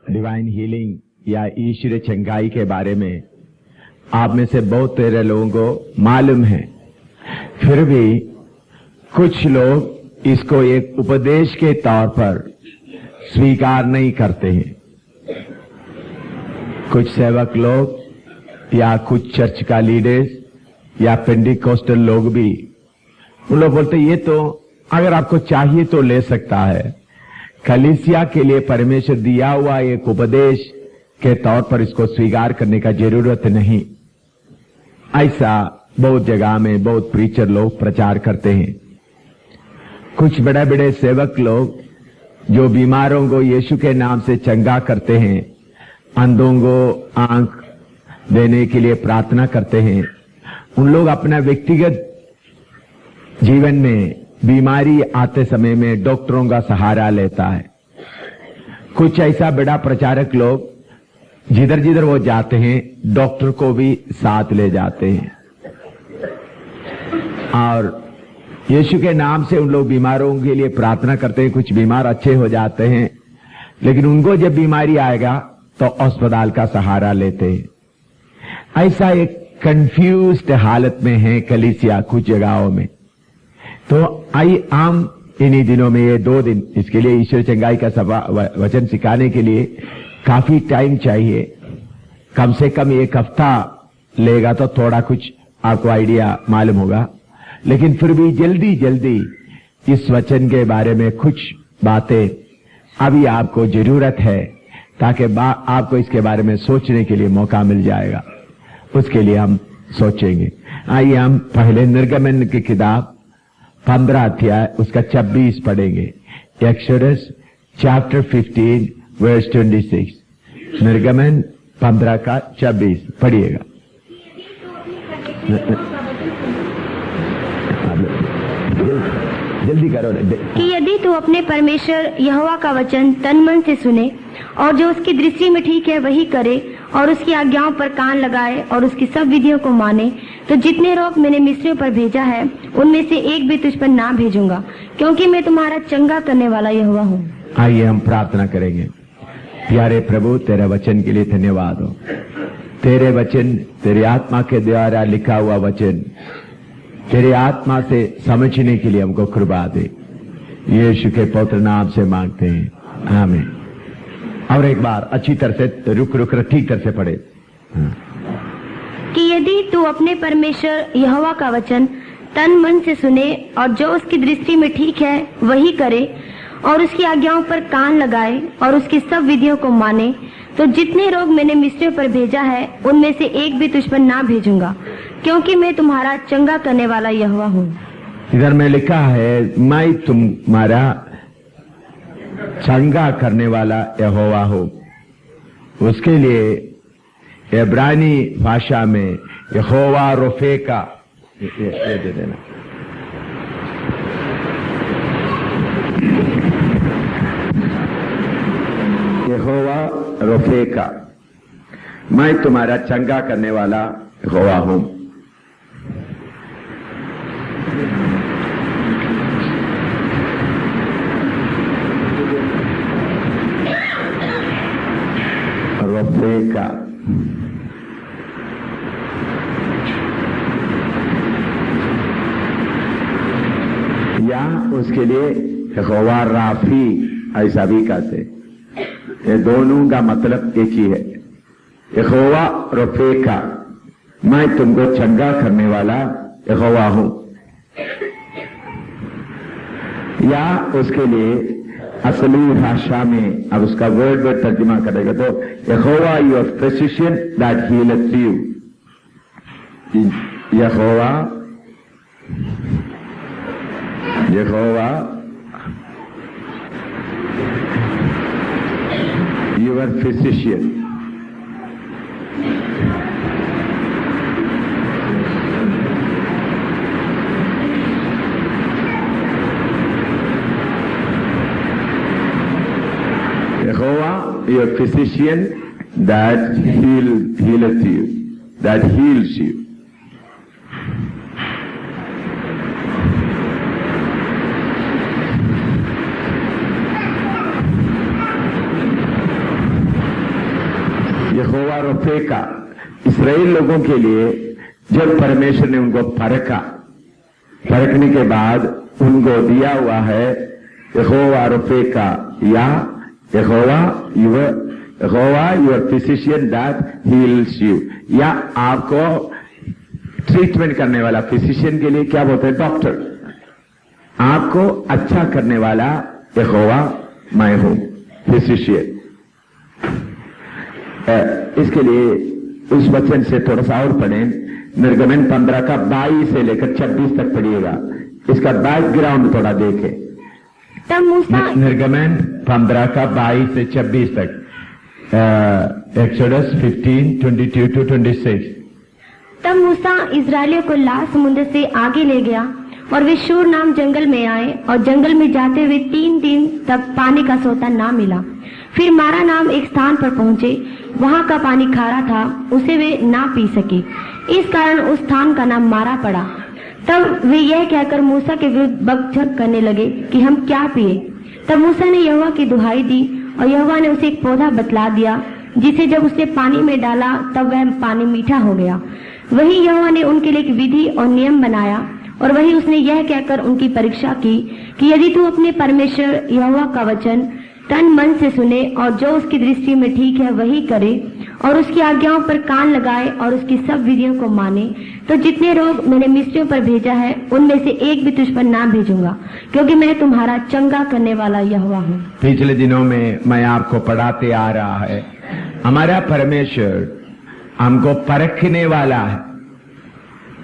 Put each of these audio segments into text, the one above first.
Divine healing या ईश्वरीय चंगाई के बारे में आप में से बहुत सारे लोगों को मालूम है, फिर भी कुछ लोग इसको एक उपदेश के तौर पर स्वीकार नहीं करते हैं। कुछ सेवक लोग या कुछ चर्च का लीडर्स या पेंटिकोस्टल लोग भी, उन लोग बोलते ये तो अगर आपको चाहिए तो ले सकता है, कलीसिया के लिए परमेश्वर दिया हुआ एक उपदेश के तौर पर इसको स्वीकार करने का जरूरत नहीं। ऐसा बहुत जगह में बहुत प्रीचर लोग प्रचार करते हैं। कुछ बड़े बड़े सेवक लोग जो बीमारों को यीशु के नाम से चंगा करते हैं, अंधों को आंख देने के लिए प्रार्थना करते हैं, उन लोग अपना व्यक्तिगत जीवन में बीमारी आते समय में डॉक्टरों का सहारा लेता है। कुछ ऐसा बड़ा प्रचारक लोग जिधर जिधर वो जाते हैं डॉक्टर को भी साथ ले जाते हैं और यीशु के नाम से उन लोग बीमारों के लिए प्रार्थना करते हैं। कुछ बीमार अच्छे हो जाते हैं, लेकिन उनको जब बीमारी आएगा तो अस्पताल का सहारा लेते हैं। ऐसा एक कंफ्यूज्ड हालत में है कलीसिया कुछ जगहों में। तो आई आम इन्हीं दिनों में ये 2 दिन इसके लिए ईश्वर चंगाई का वचन सिखाने के लिए काफी टाइम चाहिए। कम से कम 1 हफ्ता लेगा तो थोड़ा कुछ आपको आइडिया मालूम होगा, लेकिन फिर भी जल्दी जल्दी इस वचन के बारे में कुछ बातें अभी आपको जरूरत है, ताकि आपको इसके बारे में सोचने के लिए मौका मिल जाएगा। उसके लिए हम सोचेंगे। आइए हम पहले निर्गमन की किताब 15 अध्याय उसका 26 पढ़ेंगे। Exodus chapter 15 verse 26। निर्गमन 15 का 26 पढ़िएगा। जल्दी करो कि यदि तू अपने परमेश्वर यहोवा का वचन तन मन से सुने और जो उसकी दृष्टि में ठीक है वही करे और उसकी आज्ञाओं पर कान लगाए और उसकी सब विधियों को माने, तो जितने रोग मैंने मिस्रियों पर भेजा है उनमें से एक भी तुझ पर ना भेजूंगा, क्योंकि मैं तुम्हारा चंगा करने वाला यहोवा हूँ। आइए हम प्रार्थना करेंगे। प्यारे प्रभु, तेरे वचन के लिए धन्यवाद हो। तेरे वचन, तेरी आत्मा के द्वारा लिखा हुआ वचन तेरी आत्मा से समझने के लिए हमको कृपा दे। यीशु के पवित्र नाम से मांगते हैं, आमीन। और एक बार अच्छी तरह से रुक ठीक तरह से पढ़े। कि यदि तू अपने परमेश्वर यहोवा का वचन तन मन से सुने और जो उसकी दृष्टि में ठीक है वही करे और उसकी आज्ञाओं पर कान लगाए और उसकी सब विधियों को माने, तो जितने रोग मैंने मिस्रियों पर भेजा है उनमें से एक भी तुझ पर ना भेजूंगा, क्योंकि मैं तुम्हारा चंगा करने वाला यहोवा हूँ। इधर में लिखा है मैं तुम्हारा चंगा करने वाला यहोवा हूँ। उसके लिए इब्रानी भाषा में यहोवा रोफे का ये दे देना। यहोवा रोफे का, मैं तुम्हारा चंगा करने वाला यहोवा हूँ। रोफे का या उसके लिए यहोवा राफी ऐसा भी कहते। ये दोनों का मतलब एक ही है। यहोवा रोफे का, मैं तुमको चंगा करने वाला यहोवा हूं। या उसके लिए असली भाषा में अब उसका वर्ड तर्जुमा करेगा तो यहोवा your physician that healeth you. यहोवा your physician। Jehovah, your physician that healeth you, that heals you। यहोवा रफ़े का, इस्राएल लोगों के लिए जब परमेश्वर ने उनको परखने के बाद उनको दिया हुआ है यहोवा रफ़े का, या यहोवा your physician that heals you, या आपको ट्रीटमेंट करने वाला, फिजिशियन के लिए क्या बोलते हैं? डॉक्टर। आपको अच्छा करने वाला यहोवा मैं हूं, फिजिशियन। इसके लिए उस वचन से थोड़ा सा और पढ़ें, निर्गमन 15 का 22 से लेकर 26 तक पढ़िएगा। इसका बैकग्राउंड थोड़ा देखें। तब मूसा, निर्गमन 15 का 22 से 26 तक, एक्सोडस 15:22 to 26। तब मूसा इस्राएलियों को लाल समुद्र से आगे ले गया और वे शूर नाम जंगल में आए, और जंगल में जाते हुए 3 दिन तक पानी का सोता ना मिला। फिर मारा नाम एक स्थान पर पहुंचे, वहां का पानी खारा था, उसे वे ना पी सके, इस कारण उस स्थान का नाम मारा पड़ा। तब वे यह कहकर मूसा के विरुद्ध बकझक करने लगे कि हम क्या पिए। तब मूसा ने यहोवा की दुहाई दी, और यहोवा ने उसे एक पौधा बतला दिया, जिसे जब उसने पानी में डाला तब वह पानी मीठा हो गया। वही यहोवा ने उनके लिए एक विधि और नियम बनाया, और वही उसने यह कहकर उनकी परीक्षा की कि यदि तू अपने परमेश्वर यहोवा का वचन तन मन से सुने और जो उसकी दृष्टि में ठीक है वही करे, और उसकी आज्ञाओं पर कान लगाए और उसकी सब विधियों को माने, तो जितने रोग मैंने मिस्रियों पर भेजा है उनमें से एक भी तुझ पर ना भेजूंगा, क्योंकि मैं तुम्हारा चंगा करने वाला यहोवा हूँ। पिछले दिनों में मैं आपको पढ़ाते आ रहा है, हमारा परमेश्वर हमको परखने वाला है,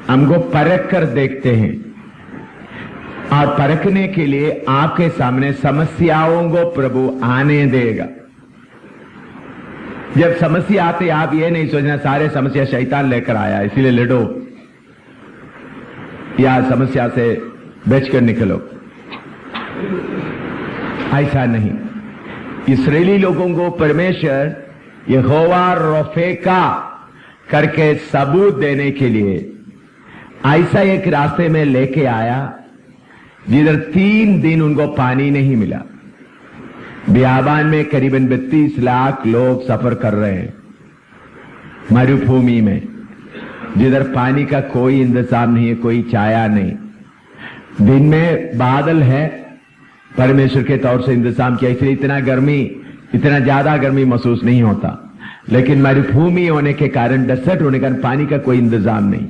हमको परख कर देखते हैं, और परखने के लिए आपके सामने समस्याओं को प्रभु आने देगा। जब समस्या आते आप ये नहीं सोचना सारे समस्या शैतान लेकर आया इसीलिए लड़ो या समस्या से बचकर निकलो, ऐसा नहीं। इस्राएली लोगों को परमेश्वर यहोवा रफ़े का करके सबूत देने के लिए ऐसा एक रास्ते में लेके आया जिधर 3 दिन उनको पानी नहीं मिला। बियाबान में करीबन 32 लाख लोग सफर कर रहे हैं, मरुभूमि में, जिधर पानी का कोई इंतजाम नहीं है, कोई छाया नहीं। दिन में बादल है, परमेश्वर के तौर से इंतजाम किया, इसलिए इतना ज्यादा गर्मी महसूस नहीं होता। लेकिन मरुभूमि होने के कारण, डेसर्ट होने के कारण पानी का कोई इंतजाम नहीं।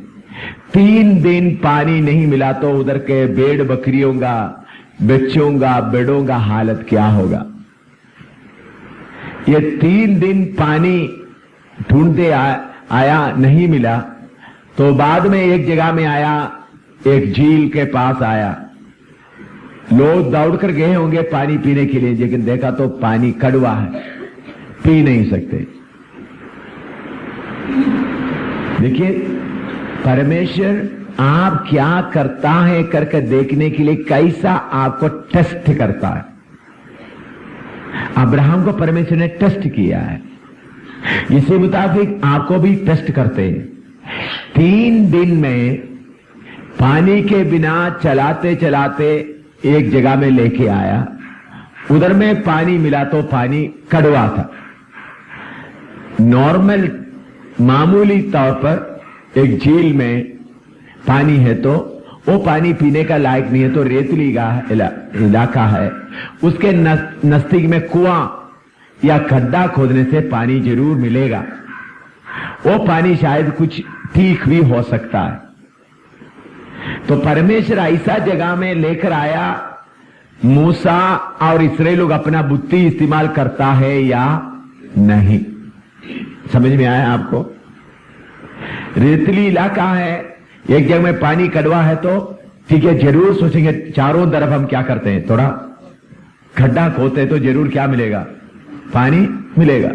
3 दिन पानी नहीं मिला तो उधर के भेड़ बकरियों का, बच्चों का, बेड़ों का हालत क्या होगा। ये 3 दिन पानी ढूंढते आया, नहीं मिला, तो बाद में एक जगह में आया, एक झील के पास आया। लोग दौड़कर गए होंगे पानी पीने के लिए, लेकिन देखा तो पानी कड़वा है, पी नहीं सकते। देखिए परमेश्वर आप क्या करता है करके देखने के लिए कैसा आपको टेस्ट करता है। अब्राहम को परमेश्वर ने टेस्ट किया है, इसी मुताबिक आपको भी टेस्ट करते हैं। 3 दिन में पानी के बिना चलाते चलाते एक जगह में लेके आया, उधर में पानी मिला तो पानी कड़वा था। नॉर्मल मामूली तौर पर एक झील में पानी है तो वो पानी पीने का लायक नहीं है, तो रेतली का इलाका है, उसके नजदीक में कुआं या खड्डा खोदने से पानी जरूर मिलेगा। वो पानी शायद कुछ ठीक भी हो सकता है। तो परमेश्वर ऐसा जगह में लेकर आया, मूसा और इस्राएल लोग अपना बुद्धि इस्तेमाल करता है या नहीं, समझ में आया आपको। रेतली इलाका है, एक जगह में पानी कड़वा है तो ठीक है, जरूर सोचेंगे चारों तरफ हम क्या करते हैं, थोड़ा खड्डा खोदते हैं तो जरूर क्या मिलेगा, पानी मिलेगा।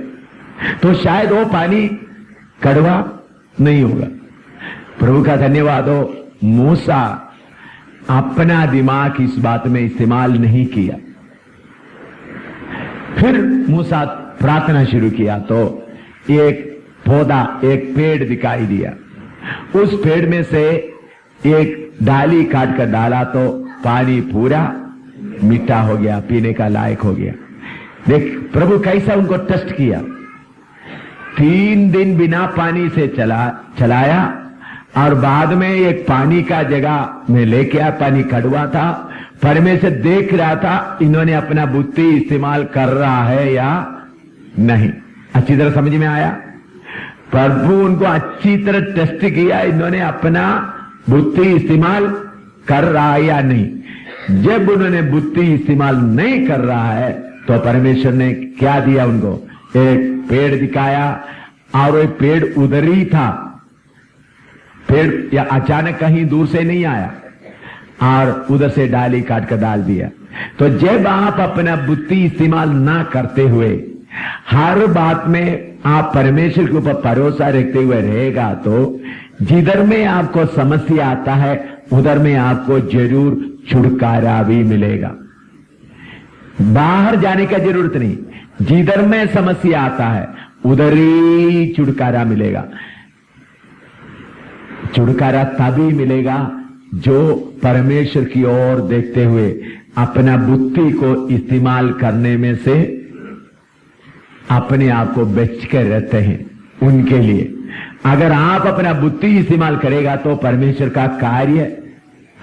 तो शायद वो पानी कड़वा नहीं होगा। प्रभु का धन्यवाद हो, मूसा अपना दिमाग इस बात में इस्तेमाल नहीं किया। फिर मूसा प्रार्थना शुरू किया तो एक पौधा, एक पेड़ दिखाई दिया। उस पेड़ में से एक डाली काट कर डाला तो पानी पूरा मीठा हो गया, पीने का लायक हो गया। देख प्रभु कैसा उनको टेस्ट किया। 3 दिन बिना पानी से चलाया और बाद में एक पानी का जगह में लेके आया। पानी कड़वा था, परमेश्वर देख रहा था इन्होंने अपना बुद्धि इस्तेमाल कर रहा है या नहीं। अच्छी तरह समझ में आया? प्रभु उनको अच्छी तरह टेस्ट किया, इन्होंने अपना बुद्धि इस्तेमाल कर रहा है या नहीं। जब उन्होंने बुद्धि इस्तेमाल नहीं कर रहा है तो परमेश्वर ने क्या दिया उनको? एक पेड़ दिखाया और वो पेड़ उधर ही था। पेड़ या अचानक कहीं दूर से नहीं आया और उधर से डाली काट कर डाल दिया। तो जब आप अपना बुद्धि इस्तेमाल ना करते हुए हर बात में आप परमेश्वर के ऊपर भरोसा रखते हुए रहेगा तो जिधर में आपको समस्या आता है उधर में आपको जरूर छुटकारा भी मिलेगा। बाहर जाने का जरूरत नहीं, जिधर में समस्या आता है उधर ही छुटकारा मिलेगा। छुटकारा तभी मिलेगा जो परमेश्वर की ओर देखते हुए अपना बुद्धि को इस्तेमाल करने में से अपने आप को बच कर रहते हैं उनके लिए। अगर आप अपना बुद्धि इस्तेमाल करेगा तो परमेश्वर का कार्य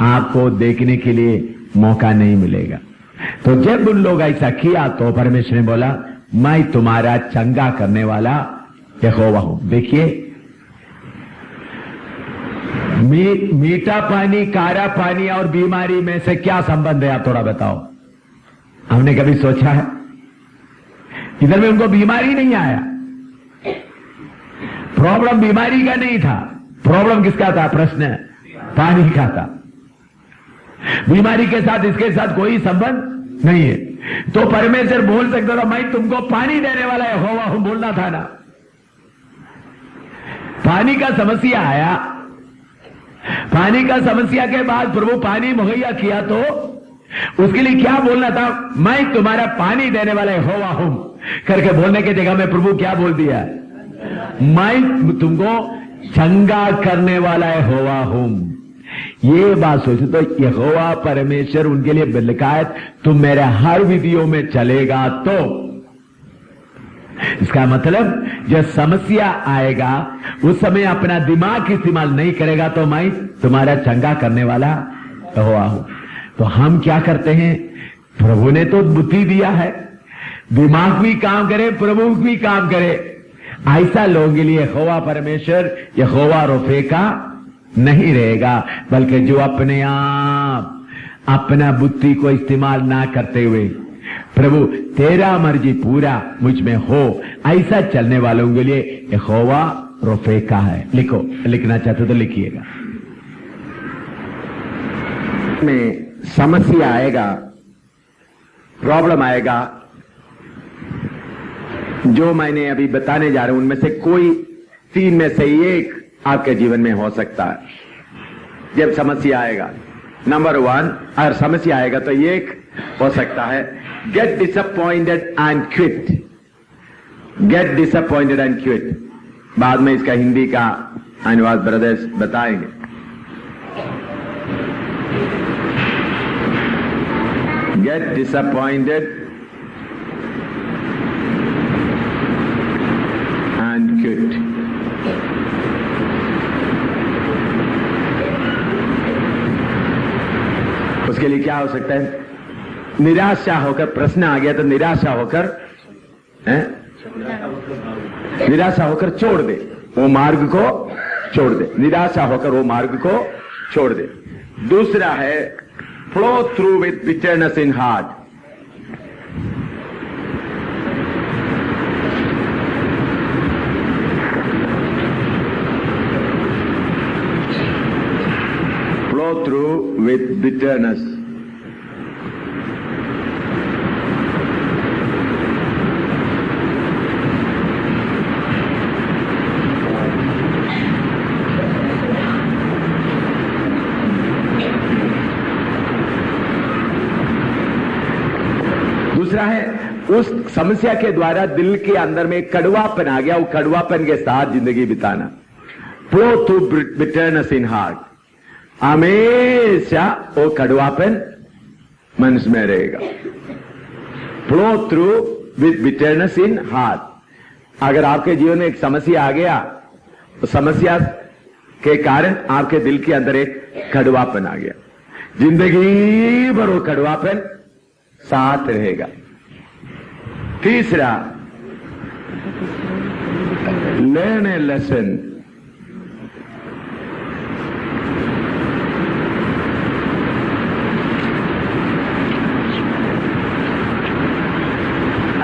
आपको देखने के लिए मौका नहीं मिलेगा। तो जब उन लोग ऐसा किया तो परमेश्वर ने बोला मैं तुम्हारा चंगा करने वाला यहोवा हूं। देखिए मीठा पानी, कारा पानी और बीमारी में से क्या संबंध है? आप थोड़ा बताओ। हमने कभी सोचा है? इधर में उनको बीमारी नहीं आया, प्रॉब्लम बीमारी का नहीं था, प्रॉब्लम किसका था? प्रश्न पानी का था। बीमारी के साथ इसके साथ कोई संबंध नहीं है। तो परमेश्वर बोल सकता था मैं तुमको पानी देने वाला यहोवा हूं, बोलना था ना। पानी का समस्या आया, पानी का समस्या के बाद प्रभु पानी मुहैया किया तो उसके लिए क्या बोलना था? मैं तुम्हारा पानी देने वाला यहोवा हूं करके बोलने की जगह में प्रभु क्या बोल दिया? मैं तुमको चंगा करने वाला यहोवा हूं। ये बात सोचो तो यहोवा परमेश्वर उनके लिए बिलकायत तुम मेरे हर विधियों में चलेगा तो इसका मतलब जब समस्या आएगा उस समय अपना दिमाग इस्तेमाल नहीं करेगा तो मैं तुम्हारा चंगा करने वाला यहोवा हूं। तो हम क्या करते हैं? प्रभु ने तो बुद्धि दिया है, दिमाग भी काम करे, प्रभु भी काम करे। ऐसा लोगों के लिए यहोवा परमेश्वर यहोवा रोफे का नहीं रहेगा, बल्कि जो अपने आप अपना बुद्धि को इस्तेमाल ना करते हुए प्रभु तेरा मर्जी पूरा मुझ में हो, ऐसा चलने वालों के लिए यहोवा रोफे का है। लिखो, लिखना चाहते तो लिखिएगा। में समस्या आएगा, प्रॉब्लम आएगा, जो मैंने अभी बताने जा रहा हूं उनमें से कोई 3 में से एक आपके जीवन में हो सकता है। जब समस्या आएगा, नंबर 1 अगर समस्या आएगा तो एक हो सकता है get disappointed and quit. Get disappointed and quit. बाद में इसका हिंदी का अनुवाद ब्रदर्स बताएंगे। Get disappointed and quit. उसके लिए क्या हो सकता है? निराशा होकर, प्रश्न आ गया तो निराशा होकर निराशा होकर छोड़ दे, वो मार्ग को छोड़ दे। निराशा होकर वो मार्ग को छोड़ दे। दूसरा है flow through with bitterness in heart. Flow through with bitterness. दूसरा है उस समस्या के द्वारा दिल के अंदर में कड़वापन आ गया, वो कड़वापन के साथ जिंदगी बिताना। Flow through bitterness in heart. हमेशा वो कड़वापन मन में रहेगा। Flow through with bitterness in heart. अगर आपके जीवन में एक समस्या आ गया तो समस्या के कारण आपके दिल के अंदर एक कड़वापन आ गया, जिंदगी भर वो कड़वापन साथ रहेगा। तीसरा, learn a lesson.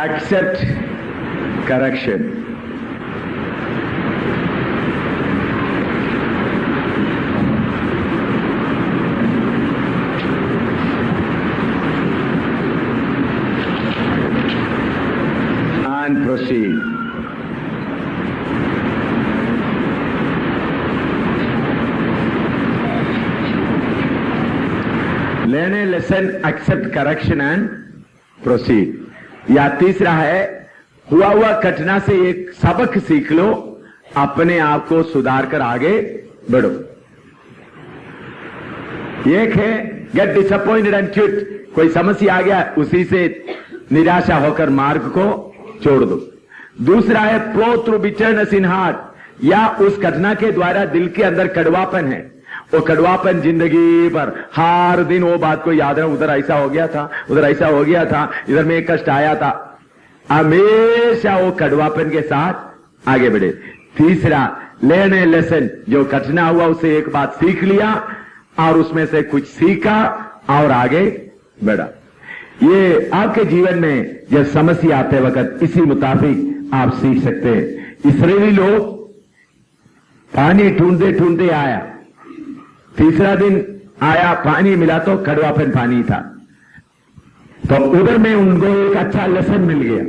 Accept correction. And proceed. Learn a lesson, accept correction and proceed. या तीसरा है, हुआ घटना से एक सबक सीख लो, अपने आप को सुधार कर आगे बढ़ो। एक है गेट डिसअपॉइंटेड एंड क्विट, कोई समस्या आ गया उसी से निराशा होकर मार्ग को छोड़ दो। दूसरा है flow through bitterness in heart, या उस घटना के द्वारा दिल के अंदर कड़वापन है, वो कड़वापन जिंदगी भर हर दिन वो बात को याद रहे, उधर ऐसा हो गया था, उधर ऐसा हो गया था, इधर में एक कष्ट आया था, हमेशा वो कड़वापन के साथ आगे बढ़े। तीसरा, लर्न ए लेसन, जो घटना हुआ उसे एक बात सीख लिया और उसमें से कुछ सीखा और आगे बढ़ा। ये आपके जीवन में जब समस्या आते वक्त इसी मुताबिक आप सीख सकते हैं। इसराइली लोग पानी ढूंढते ढूंढते आया, तीसरा दिन आया, पानी मिला तो कड़वापन पानी था, तो उधर में उनको एक अच्छा लेसन मिल गया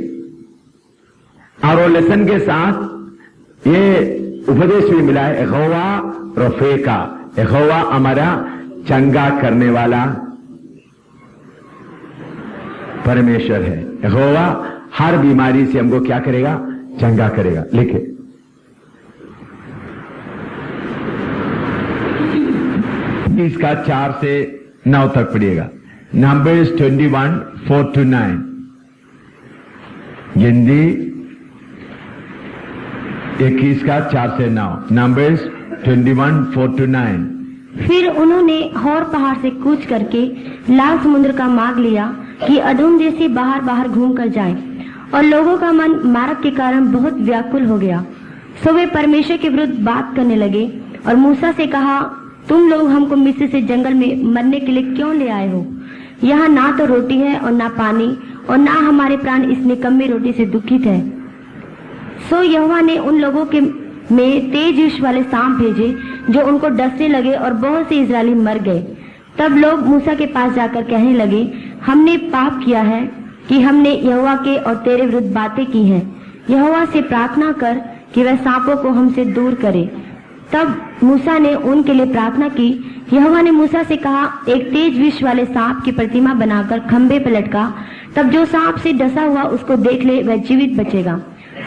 और वो लेसन के साथ ये उपदेश भी मिला है, यहोवा रफेका, यहोवा हमारा चंगा करने वाला परमेश्वर है। यहोवा हर बीमारी से हमको क्या करेगा, चंगा करेगा। लिखे इसका 4 से 9 तक पढ़िएगा। नंबर्स 21 4 to 9, हिंदी 21 का 4 से 9, नंबर्स 21 4 to 9। फिर उन्होंने हौर पहाड़ से कूच करके लाल समुद्र का मार्ग लिया कि अदोम देश से बाहर बाहर घूम कर जाएं, और लोगों का मन मार्ग के कारण बहुत व्याकुल हो गया। सो वे परमेश्वर के विरुद्ध बात करने लगे और मूसा से कहा, तुम लोग हमको मिस्र से जंगल में मरने के लिए क्यों ले आए हो? यहाँ ना तो रोटी है और ना पानी, और ना हमारे प्राण इस निकम्मी रोटी से दुखित है। सो यहोवा ने उन लोगों के में तेज विष वाले सांप भेजे जो उनको डसने लगे और बहुत से इजरायली मर गए। तब लोग मूसा के पास जाकर कहने लगे, हमने पाप किया है कि हमने यहोवा के और तेरे विरुद्ध बातें की हैं। यहोवा से प्रार्थना कर कि वह सांपों को हमसे दूर करे। तब मूसा ने उनके लिए प्रार्थना की। यहोवा ने मूसा से कहा, एक तेज विष वाले सांप की प्रतिमा बनाकर खंबे पर लटका, तब जो सांप से डसा हुआ उसको देख ले वह जीवित बचेगा।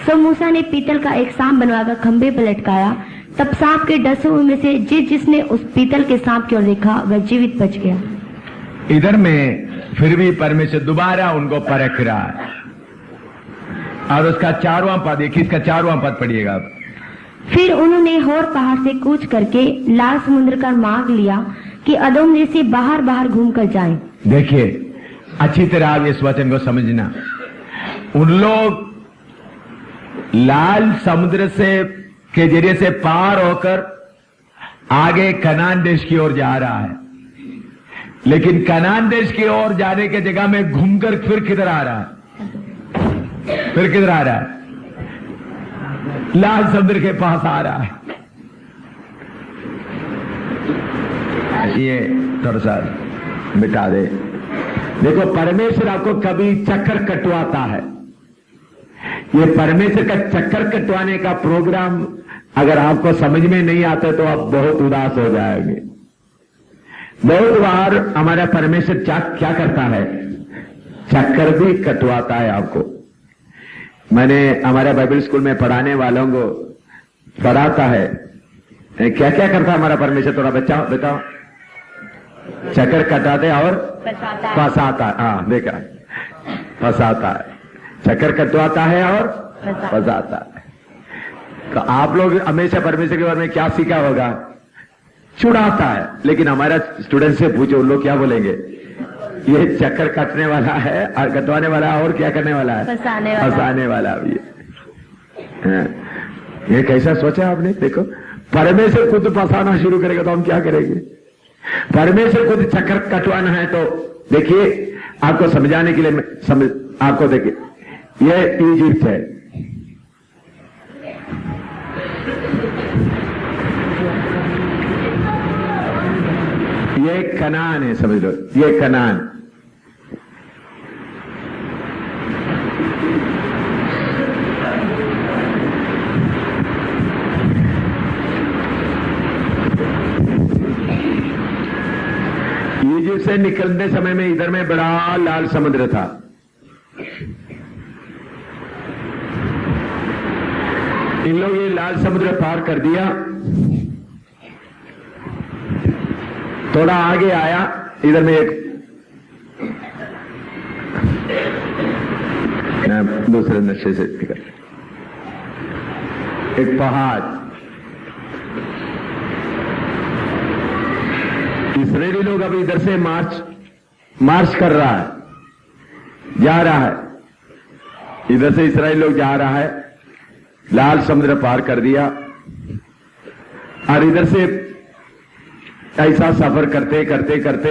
सो मूसा ने पीतल का एक सांप बनवाकर खंबे पर लटकाया। तब सांप के डसे हुए में से जिसने उस पीतल के सांप की ओर देखा वह जीवित बच गया। इधर में फिर भी परमेश्वर दोबारा उनको परख रहा है, और उसका 4वां पद, 21 का 4वां पद पढ़िएगा। फिर उन्होंने हौर पहाड़ से कूच करके लाल समुद्र का मार्ग लिया कि अदोम देश से बाहर बाहर घूम कर जाएं। देखिए अच्छी तरह आप इस वचन को समझना। उन लोग लाल समुद्र से के जरिए से पार होकर आगे कनान देश की ओर जा रहा है, लेकिन कनान देश की ओर जाने के जगह में घूमकर फिर किधर आ रहा है, फिर किधर आ रहा है, लाल समुद्र के पास आ रहा है। ये थोड़ा सा मिटा दे। देखो परमेश्वर आपको कभी चक्कर कटवाता है। ये परमेश्वर का चक्कर कटवाने का प्रोग्राम अगर आपको समझ में नहीं आता तो आप बहुत उदास हो जाएंगे। बहुत बार हमारा परमेश्वर क्या करता है, चक्कर भी कटवाता है आपको। मैंने हमारे बाइबल स्कूल में पढ़ाने वालों को पढ़ाता है, क्या क्या करता है हमारा परमेश्वर, थोड़ा बताओ। चक्कर कटाते और फंसाता है। हाँ देखा, फंसाता है, चक्कर कटवाता है और फंसाता है। तो आप लोग हमेशा परमेश्वर के बारे में क्या सीखा होगा? छुड़ाता है। लेकिन हमारा स्टूडेंट से पूछो, उन लोग क्या बोलेंगे? ये चक्कर काटने वाला है, कटवाने वाला है, और क्या करने वाला है? फंसाने वाला भी है। ये कैसा सोचा आपने? देखो, परमेश्वर खुद फंसाना शुरू करेगा तो हम क्या करेंगे? परमेश्वर खुद चक्कर कटवाना है तो देखिए, आपको समझाने के लिए आपको देखिए, ये इजिप्ट है, ये कनान है, समझ लो, ये कनान। इजिप्ट से निकलने समय में इधर में बड़ा लाल समुद्र था। इन लोग ये लाल समुद्र पार कर दिया, थोड़ा आगे आया, इधर में एक दूसरे नक्शे से निकल, एक पहाड़। इस्राएली लोग अभी इधर से मार्च कर रहा है, जा रहा है, इधर से इस्राएली लोग जा रहा है, लाल समुद्र पार कर दिया, और इधर से ऐसा सफर करते करते करते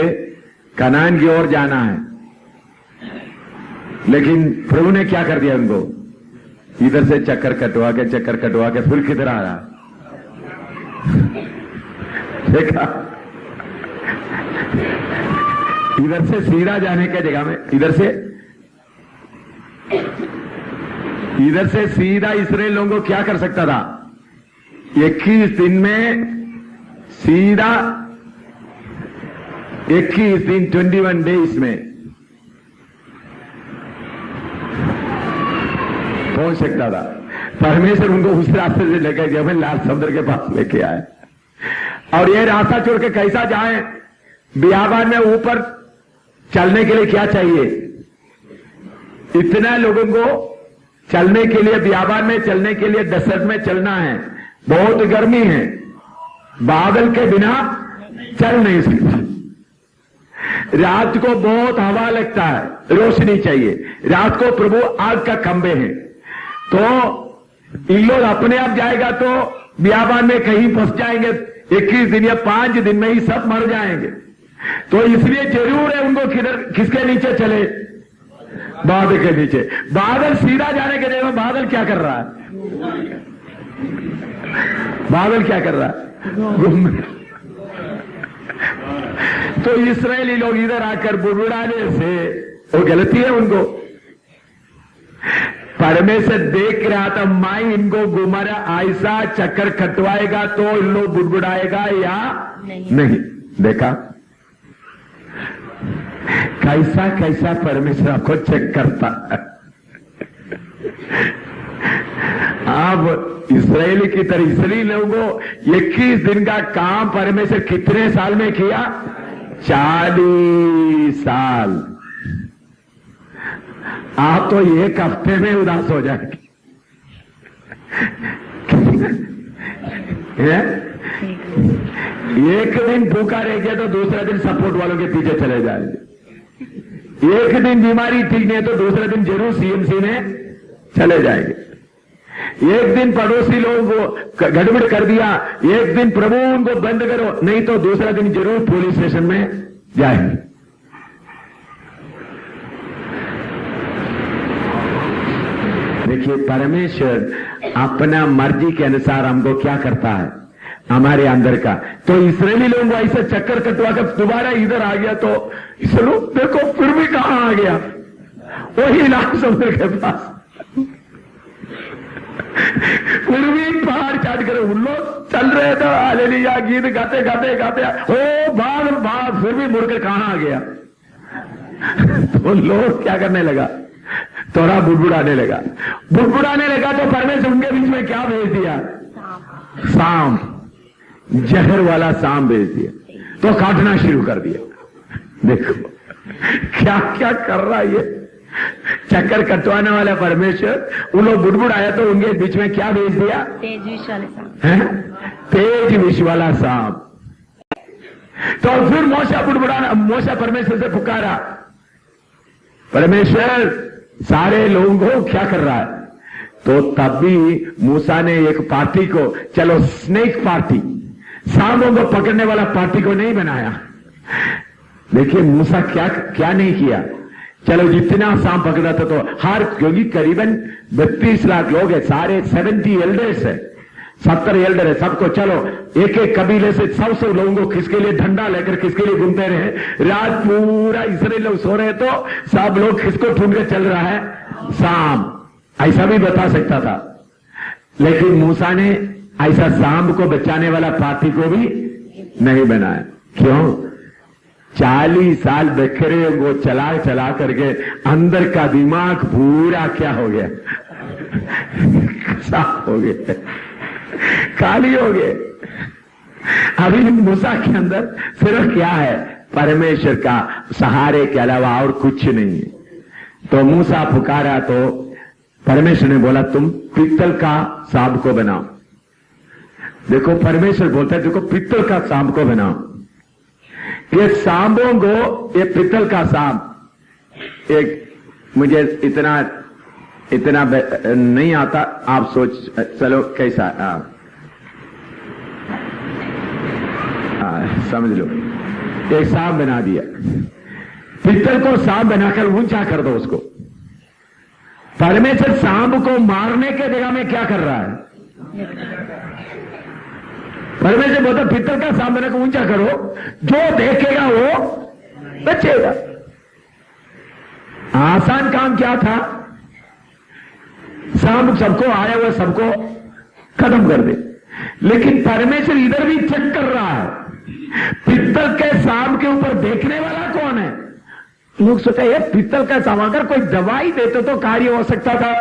कनान की ओर जाना है। लेकिन प्रभु ने क्या कर दिया उनको? इधर से चक्कर कटवा के फिर किधर आ रहा? देखा, इधर से सीधा जाने के जगह में इधर से सीधा इस्राएल लोगों को क्या कर सकता था? 21 दिन में सीधा 21 दिन 21 डेज में पहुंच सकता था। परमेश्वर उनको उस रास्ते से लेकर गया, लाल समुद्र के पास लेके आए। और ये रास्ता छोड़ के कैसा जाए? बियाबान में ऊपर चलने के लिए क्या चाहिए? इतना लोगों को चलने के लिए, बियाबान में चलने के लिए डेसर्ट में चलना है, बहुत गर्मी है, बादल के बिना चल नहीं सकता। रात को बहुत हवा लगता है, रोशनी चाहिए। रात को प्रभु आग का खंबे हैं, तो इन लोग अपने आप जाएगा तो बियाबान में कहीं फंस जाएंगे। 21 दिन या 5 दिन में ही सब मर जाएंगे। तो इसलिए जरूर है उनको किसके नीचे चले? बादल के नीचे। बादल सीधा जाने के जगह बादल क्या कर रहा है? बादल क्या कर रहा है? घूम। तो इस्राएली लोग इधर आकर बुड़बुड़ाने से वो गलती है उनको। परमेश्वर देख रहा था, मैं इनको घुमारा ऐसा चक्कर कटवाएगा तो इन लोग बुड़बुड़ाएगा या नहीं। देखा कैसा कैसा परमेश्वर आपको चेक करता है। आप इस्राएली की तरह इसराइली लोगों 21 दिन का काम परमेश्वर कितने साल में किया? 40 साल। आप तो एक हफ्ते में उदास हो जाएंगे। एक दिन भूखा रह गया तो दूसरा दिन सपोर्ट वालों के पीछे चले जाएंगे। एक दिन बीमारी ठीक नहीं है तो दूसरे दिन जरूर सीएमसी में चले जाएंगे। एक दिन पड़ोसी लोगों को गड़बड़ कर दिया, एक दिन प्रभु उनको बंद करो, नहीं तो दूसरा दिन जरूर पुलिस स्टेशन में जाएंगे। देखिए, परमेश्वर अपना मर्जी के अनुसार हमको क्या करता है, हमारे अंदर का। तो इस्राएली लोगों को ऐसे चक्कर कटवा कर दोबारा इधर आ गया तो इसरो देखो फिर भी कहां आ गया? वही लाल समुद्र के पास। फिर भी पहाड़ चाट कर उन लोग चल रहे थे, हालेलुया गीत गाते गाते गाते ओ भाग फिर भी मुड़कर कहां आ गया? तो लोग क्या करने लगा? थोड़ा बुड़बुड़ाने लगा तो परमेश्वर उनके बीच में क्या भेज दिया? सांप, जहर वाला सांप भेज दिया, तो काटना शुरू कर दिया। देखो क्या क्या कर रहा है ये। चक्कर कटवाने वाला परमेश्वर, उन लोग बुड़बुड़ाया तो उनके बीच में क्या भेज दिया? तेज विष वाले सांप। तेज विष वाला सांप। तो फिर मूसा परमेश्वर से पुकारा, परमेश्वर सारे लोगों को क्या कर रहा है? तो तब भी मूसा ने एक पार्टी को, चलो स्नेक पार्टी, सांपों को पकड़ने वाला पार्टी को नहीं बनाया। देखिए मूसा क्या नहीं किया। चलो जितना सांप पकड़ा था तो हर, क्योंकि करीबन 32 लाख लोग हैं, सारे 70 एल्डर्स है, 70 एल्डर है, सबको चलो एक एक कबीले से 100 लोगों को किसके लिए डंडा लेकर किसके लिए घूमते रहे। रात पूरा इसराइल लोग सो रहे तो सब लोग किसको ढूंढ के चल रहा है? सांप। ऐसा भी बता सकता था, लेकिन मूसा ने ऐसा सांप को बचाने वाला पार्टी को भी नहीं बनाया। क्यों? 40 साल बखरे वो चला चला करके अंदर का दिमाग पूरा क्या हो गया? साफ हो गया, खाली हो गए। अभी मूसा के अंदर सिर्फ क्या है? परमेश्वर का सहारे के अलावा और कुछ नहीं है। तो मूसा पुकारा तो परमेश्वर ने बोला तुम पीतल का सांप को बनाओ। देखो परमेश्वर बोलता है देखो पीतल का सांप को बनाओ। ये सांपों को, ये पीतल का सांप, एक मुझे इतना नहीं आता, आप सोच चलो कैसा समझ लो। एक सांप बना दिया, पीतल को सांप बनाकर ऊंचा कर दो उसको। परमेश्वर सांप को मारने के जगह में क्या कर रहा है? परमेश्वर बोलता पीतल का सांप बनाकर ऊंचा करो, जो देखेगा वो बचेगा। आसान काम क्या था? सांप सबको आया हुआ सबको खत्म कर दे। लेकिन परमेश्वर इधर भी चेक कर रहा है, पीतल के सांप के ऊपर देखने वाला कौन है? लोग सोचा ये पीतल का सांप, अगर कोई दवाई देते तो कार्य हो सकता था।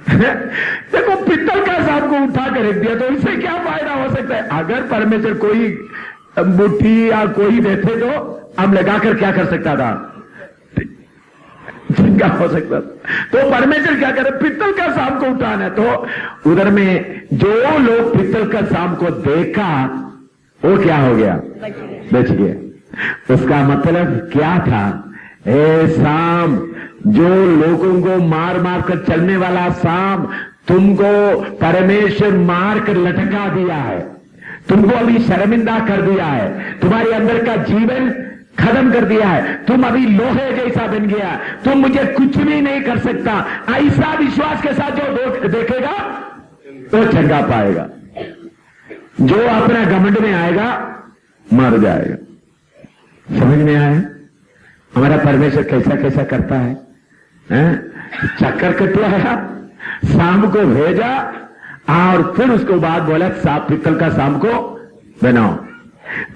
देखो पीतल का सांप को उठा कर रख दिया तो इससे क्या फायदा हो सकता है? अगर परमेश्वर कोई मुट्ठी या कोई देते तो हम लगाकर क्या कर सकता था? जिंदा हो सकता था। तो परमेश्वर क्या करे? पीतल का सांप को उठाना। तो उधर में जो लोग पीतल का सांप को देखा वो क्या हो गया? बच गया। उसका मतलब क्या था? ए सांप, जो लोगों को मार मार कर चलने वाला सांप, तुमको परमेश्वर मार कर लटका दिया है, तुमको अभी शर्मिंदा कर दिया है, तुम्हारे अंदर का जीवन खत्म कर दिया है, तुम अभी लोहे जैसा बन गया, तुम मुझे कुछ भी नहीं कर सकता। ऐसा विश्वास के साथ जो देखेगा वो चंगा पाएगा। जो अपना घमंड में आएगा मर जाएगा। समझ में आया हमारा परमेश्वर कैसा कैसा करता है? चक्कर कटवाया, सांप को भेजा और फिर उसको बाद बोला सांप, पीतल का सांप को बनाओ।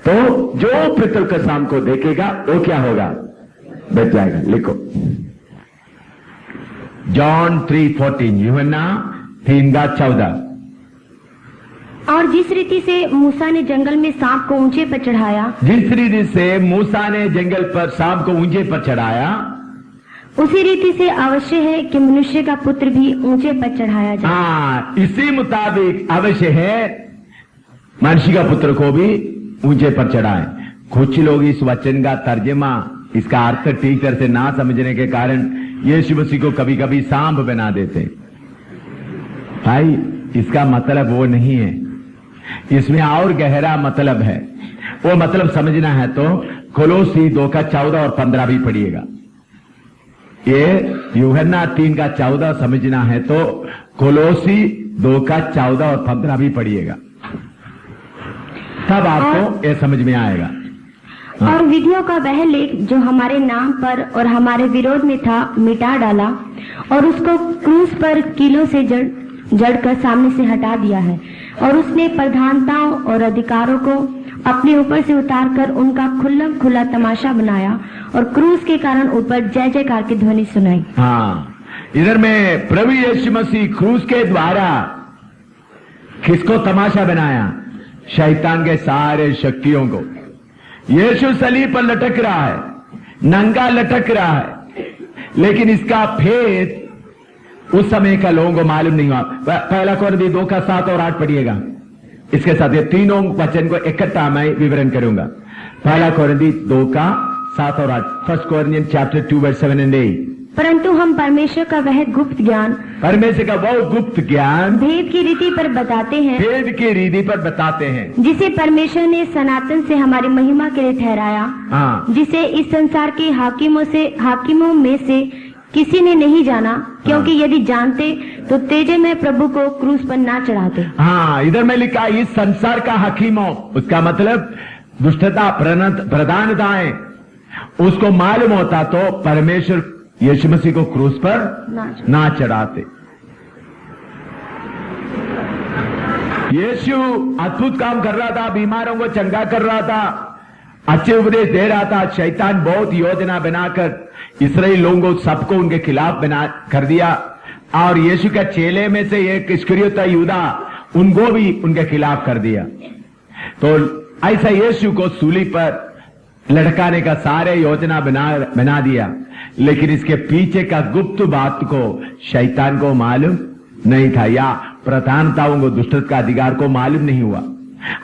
तो जो पीतल का सांप को देखेगा वो क्या होगा? बच जाएगा। लिखो जॉन 3:14, यूहन्ना 3:14। और जिस रीति से मूसा ने जंगल में सांप को ऊंचे पर चढ़ाया, जिस रीति से मूसा ने जंगल पर सांप को ऊंचे पर चढ़ाया, उसी रीति से अवश्य है कि मनुष्य का पुत्र भी ऊंचे पर चढ़ाया जाए। हाँ, इसी मुताबिक अवश्य है मनुष्य का पुत्र को भी ऊंचे पर चढ़ाएं। कुछ लोग इस वचन का तर्जमा, इसका अर्थ ठीक तरह से ना समझने के कारण यीशु मसीह को कभी कभी सांप बना देते। भाई इसका मतलब वो नहीं है, इसमें और गहरा मतलब है। वो मतलब समझना है तो कोलोसी 2:14 और 15 भी पढ़िएगा। ये यूहन्ना 3:14 समझना है तो कोलोसी 2:14 और 15 भी पढ़िएगा, तब आपको ये समझ में आएगा। और विधियों का वह लेख जो हमारे नाम पर और हमारे विरोध में था मिटा डाला, और उसको क्रूस पर कीलों से जड़कर सामने से हटा दिया है। और उसने प्रधानताओं और अधिकारों को अपने ऊपर से उतारकर उनका खुल्लम खुला तमाशा बनाया और क्रूस के कारण ऊपर जय जयकार की ध्वनि सुनाई। हाँ, इधर में प्रभु यीशु मसीह क्रूस के द्वारा किसको तमाशा बनाया? शैतान के सारे शक्तियों को। यीशु सलीब पर लटक रहा है, नंगा लटक रहा है, लेकिन इसका भेद उस समय का लोगों को मालूम नहीं हुआ। पहला कोरिन्थी 2:7 और 8 पढ़िएगा। इसके साथ ये तीनों वचन को इकट्ठा मैं विवरण करूंगा। पहला कोरिन्थी 2:7 और 8। 1 Corinthians chapter 2 verse 7 and 8। परंतु हम परमेश्वर का वह गुप्त ज्ञान, परमेश्वर का वो गुप्त ज्ञान भेद की रीति पर बताते हैं, भेद की रीति पर बताते हैं, जिसे परमेश्वर ने सनातन से हमारी महिमा के लिए ठहराया। हाँ, जिसे इस संसार के हाकिमों में से किसी ने नहीं जाना, क्योंकि यदि जानते तो तेजोमय प्रभु को क्रूस पर ना चढ़ाते। हाँ, इधर में लिखा इस संसार का हकीमों, उसका मतलब दुष्टता प्रधानताएं उसको मालूम होता तो परमेश्वर यीशु मसीह को क्रूस पर ना चढ़ाते। यीशु अद्भुत काम कर रहा था, बीमारों को चंगा कर रहा था, अच्छे उपदेश दे रहा था। शैतान बहुत योजना बनाकर इस्राएल लोगों को सबको उनके खिलाफ बना कर दिया, और यीशु के चेले में से एक इस्करियोता यहूदा उनको भी उनके खिलाफ कर दिया। तो ऐसा यीशु को सूली पर लटकाने का सारे योजना बना दिया, लेकिन इसके पीछे का गुप्त बात को शैतान को मालूम नहीं था, या प्रधानताओं को दुष्टता का अधिकार को मालूम नहीं हुआ।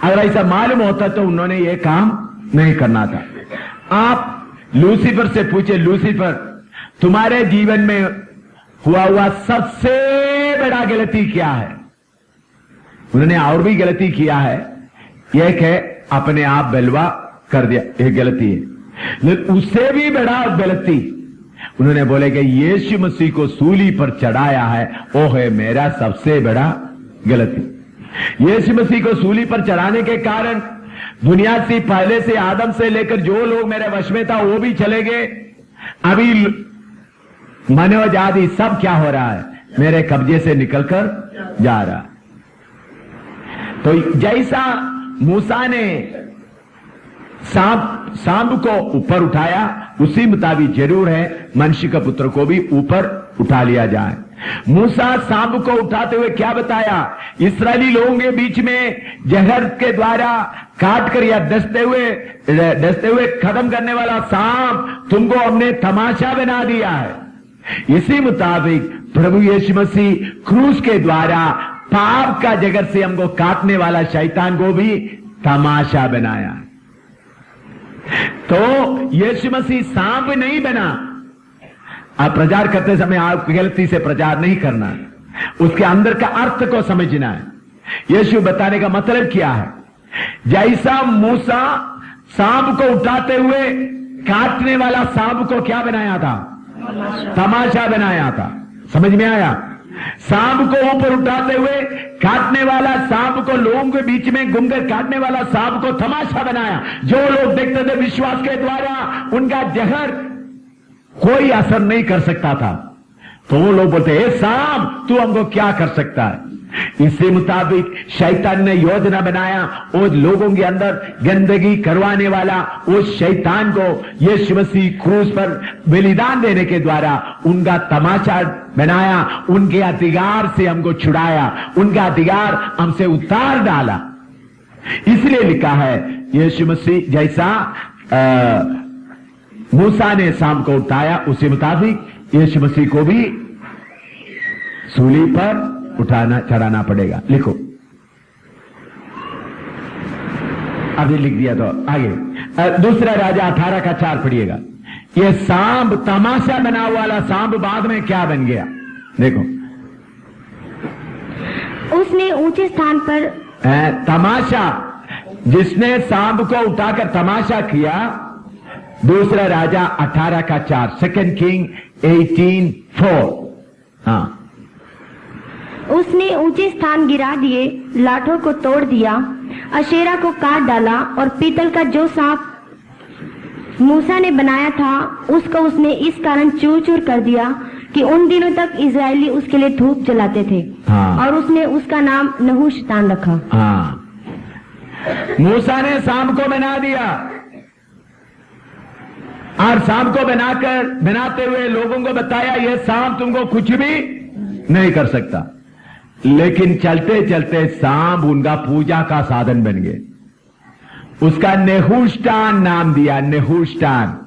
अगर ऐसा मालूम होता तो उन्होंने ये काम नहीं करना था। आप लूसीफर से पूछे, लूसीफर तुम्हारे जीवन में हुआ सबसे बड़ा गलती क्या है? उन्होंने और भी गलती किया है, एक है अपने आप बलवा कर दिया, एक गलती है, लेकिन उससे भी बड़ा गलती उन्होंने बोले कि यीशु मसीह को सूली पर चढ़ाया है, वो है मेरा सबसे बड़ा गलती। यीशु मसीह को सूली पर चढ़ाने के कारण दुनिया से पहले से आदम से लेकर जो लोग मेरे वश में था वो भी चले गए। अभी मनोज आदि सब क्या हो रहा है, मेरे कब्जे से निकलकर जा रहा है। तो जैसा मूसा ने सांप को ऊपर उठाया, उसी मुताबिक जरूर है मनुष्य का पुत्र को भी ऊपर उठा लिया जाए। मूसा सांप को उठाते हुए क्या बताया? इस्राएली लोगों के बीच में जहर के द्वारा काट कर या डसते हुए खत्म करने वाला सांप तुमको हमने तमाशा बना दिया है। इसी मुताबिक प्रभु यीशु मसीह क्रूस के द्वारा पाप का जगर से हमको काटने वाला शैतान को भी तमाशा बनाया। तो यीशु मसीह सांप नहीं बना। आप प्रचार करते समय आप गलती से प्रचार नहीं करना, उसके अंदर का अर्थ को समझना है। यीशु बताने का मतलब क्या है? जैसा मूसा सांप को उठाते हुए काटने वाला सांप को क्या बनाया था? तमाशा बनाया था। समझ में आया? सांप को ऊपर उठाते हुए काटने वाला सांप को लोगों के बीच में घूमकर काटने वाला सांप को तमाशा बनाया। जो लोग देखते थे विश्वास के द्वारा उनका जहर कोई असर नहीं कर सकता था, तो वो लोग बोलते हे सांप तू हमको क्या कर सकता है? इसी मुताबिक शैतान ने योजना बनाया, वो लोगों के अंदर गंदगी करवाने वाला वो शैतान को यीशु मसीह क्रूस पर बलिदान देने के द्वारा उनका तमाशा बनाया, उनके अधिकार से हमको छुड़ाया, उनका अधिकार हमसे उतार डाला। इसलिए लिखा है यीशु मसीह जैसा मूसा ने सांप को उठाया, उसी मुताबिक यीशु मसीह को भी सूली पर उठाना चढ़ाना पड़ेगा। लिखो, अभी लिख दिया तो आगे। दूसरा राजा 18:4 पढ़िएगा। ये सांप तमाशा बना वाला सांप बाद में क्या बन गया? देखो, उसने ऊंचे स्थान पर तमाशा, जिसने सांप को उठाकर तमाशा किया। दूसरा राजा 18:4, 2 Kings 18:4। हाँ, उसने ऊंचे स्थान गिरा दिए, लाठों को तोड़ दिया, अशेरा को काट डाला, और पीतल का जो सांप मूसा ने बनाया था उसको उसने इस कारण चूर चूर कर दिया कि उन दिनों तक इजरायली उसके लिए धूप जलाते थे। हाँ। और उसने उसका नाम नहुशतान रखा। हाँ, मूसा ने सांप को बना दिया, और सांप को बनाते हुए लोगों को बताया यह सांप तुमको कुछ भी नहीं कर सकता। लेकिन चलते चलते सांप उनका पूजा का साधन बन गए। उसका नेहुष्टान नाम दिया, नेहुष्टान।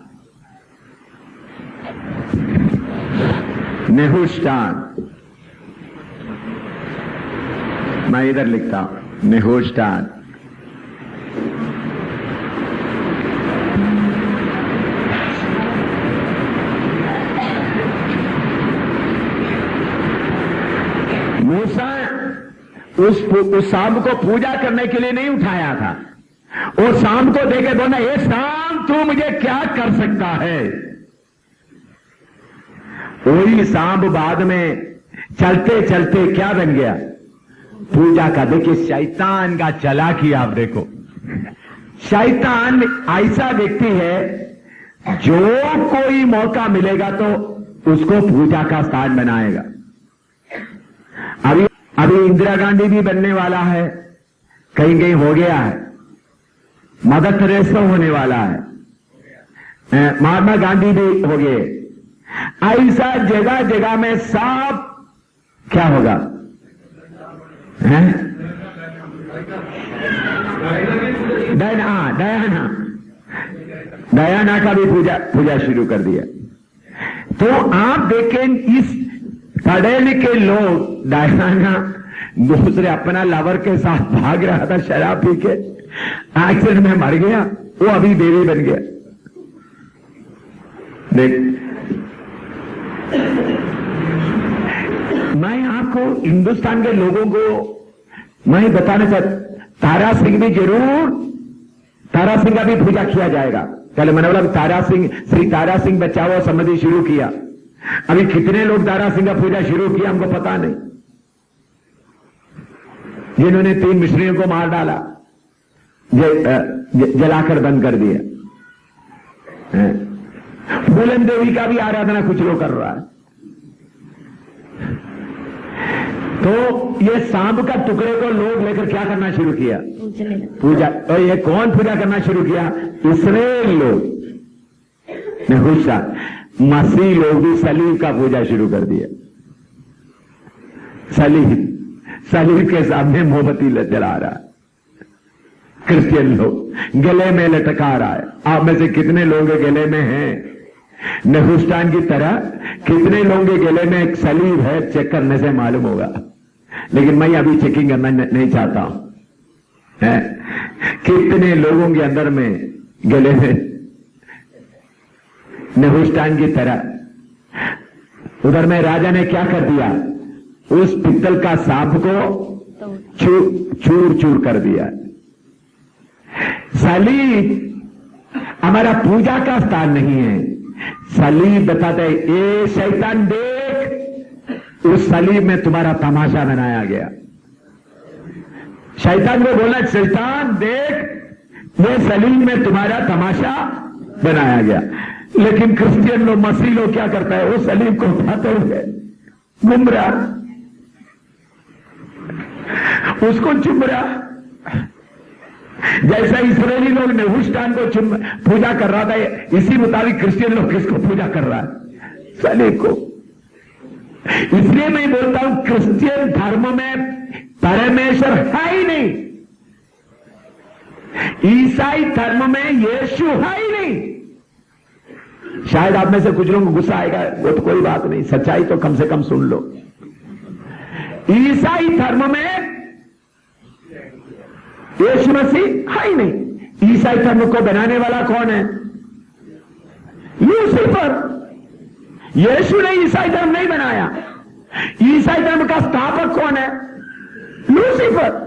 नेहुष्टान, मैं इधर लिखता हूं नेहुष्टान। मूसा उस सांप को पूजा करने के लिए नहीं उठाया था, और सांप को देखे बोला, ये सांप तू मुझे क्या कर सकता है। वही सांप बाद में चलते चलते क्या बन गया, पूजा का। देखिए शैतान का चालाकी आप देखो, शैतान ऐसा व्यक्ति है जो कोई मौका मिलेगा तो उसको पूजा का स्थान बनाएगा। अभी इंदिरा गांधी भी बनने वाला है, कहीं कहीं हो गया है, मदर टेरेसा होने वाला है, महात्मा गांधी भी हो गए। ऐसा जगह जगह में सब क्या होगा, डायना का भी पूजा शुरू कर दिया। तो आप देखें इस पढ़े लिखे लोग, डायना दूसरे अपना लवर के साथ भाग रहा था शराब पी के, एक्सीडेंट में मर गया, वो अभी देवी बन गया। देख, मैं आपको हिंदुस्तान के लोगों को मैं बताना चाहता, तारा सिंह भी जरूर, तारा सिंह का भी पूजा किया जाएगा। पहले मैंने बोला तारा सिंह, श्री तारा सिंह बचाओ समिति शुरू किया, अभी कितने लोग तारा सिंह का पूजा शुरू किया हमको पता नहीं। जिन्होंने 3 मिस्त्रियों को मार डाला, जलाकर बंद कर दिया। फूलन देवी का भी आराधना कुछ लोग कर रहा है। तो ये सांप का टुकड़े को लोग लेकर क्या करना शुरू किया, पूजा। और ये कौन पूजा करना शुरू किया, इस्राएल लोग, नेहुशा। मसीह लोग भी सलीब का पूजा शुरू कर दिया। सलीब के सामने मोमबत्ती जला रहा है, क्रिश्चियन लोग गले में लटका रहा है। आप में से कितने लोग गले में हैं नेहुष्टान की तरह, कितने लोगों के गले में एक सलीब है, चेक करने से मालूम होगा। लेकिन मैं अभी चेकिंग करना नहीं चाहता हूं, कितने लोगों के अंदर में गले में नेहुष्टान की तरह। उधर में राजा ने क्या कर दिया, उस पित्तल का सांप को चूर चूर कर दिया। सलीब हमारा पूजा का स्थान नहीं है। सलीब बताते ये शैतान देख, उस सलीब में तुम्हारा तमाशा बनाया गया। शैतान को बोला, शैतान देख, ये सलीब में तुम्हारा तमाशा बनाया गया। लेकिन क्रिश्चियन लोग, मसीह लोग क्या करता है, वो सलीब को उठाते हुए घूम रहा, उसको चुम रहा। जैसा इस्राएली लोग नेहुष्टान को पूजा कर रहा था, इसी मुताबिक क्रिश्चियन लोग किसको पूजा कर रहा है, सलीब को। इसलिए मैं बोलता हूं क्रिश्चियन धर्म में परमेश्वर है ही नहीं, ईसाई धर्म में यीशु है ही नहीं। शायद आप में से कुछ लोगों को गुस्सा आएगा, वो तो कोई बात नहीं, सच्चाई तो कम से कम सुन लो। ईसाई धर्म में यीशु मसीह है ही नहीं। ईसाई धर्म को बनाने वाला कौन है, लूसीफर। यीशु ने ईसाई धर्म नहीं बनाया। ईसाई धर्म का स्थापक कौन है, लूसीफर।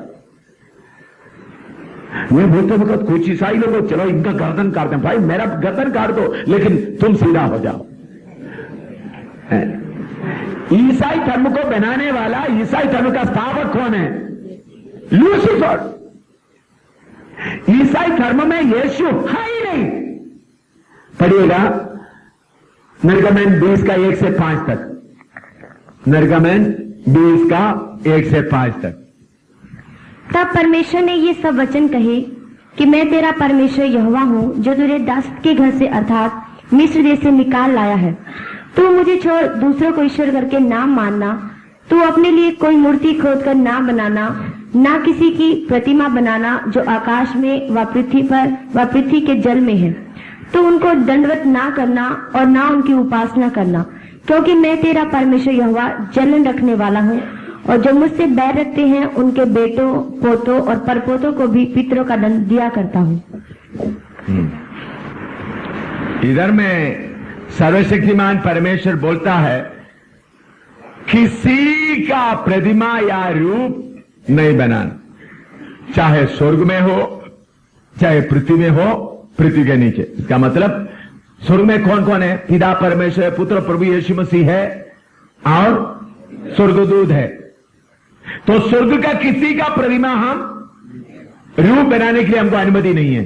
मैं बोलते वक्त कुछ ईसाई लोग, चलो इनका गर्दन काट दें। भाई मेरा गर्दन काट दो, लेकिन तुम सीधा हो जाओ। ईसाई धर्म को बनाने वाला, ईसाई धर्म का स्थापक कौन है, लूसीफर। ईसाई धर्म में यीशु है ही नहीं। पढ़िएगा निर्गमन 20 का 1 से 5 तक, निर्गमन 20 का 1 से 5 तक। तब परमेश्वर ने ये सब वचन कहे कि मैं तेरा परमेश्वर यहोवा हूँ, जो तुझे दासत्व के घर से अर्थात मिस्र देश से निकाल लाया है। तू मुझे छोड़ दूसरों को ईश्वर करके ना मानना, तू अपने लिए कोई मूर्ति खोद कर ना बनाना, ना किसी की प्रतिमा बनाना जो आकाश में व पृथ्वी पर व पृथ्वी के जल में है। तू उनको दंडवत ना करना और ना उनकी उपासना करना, क्योंकि मैं तेरा परमेश्वर यहोवा जलन रखने वाला हूँ, और जो मुझसे बैर रखते हैं उनके बेटों, पोतों और परपोतों को भी पितरों का दंड दिया करता हूँ। इधर में सर्वशक्तिमान परमेश्वर बोलता है, किसी का प्रतिमा या रूप नहीं बनाना, चाहे स्वर्ग में हो, चाहे पृथ्वी में हो, पृथ्वी के नीचे। इसका मतलब स्वर्ग में कौन कौन है? पिता परमेश्वर, पुत्र प्रभु यीशु मसीह है और स्वर्गदूत है। तो स्वर्ग का किसी का प्रतिमा हम रूप बनाने के लिए हमको अनुमति नहीं है।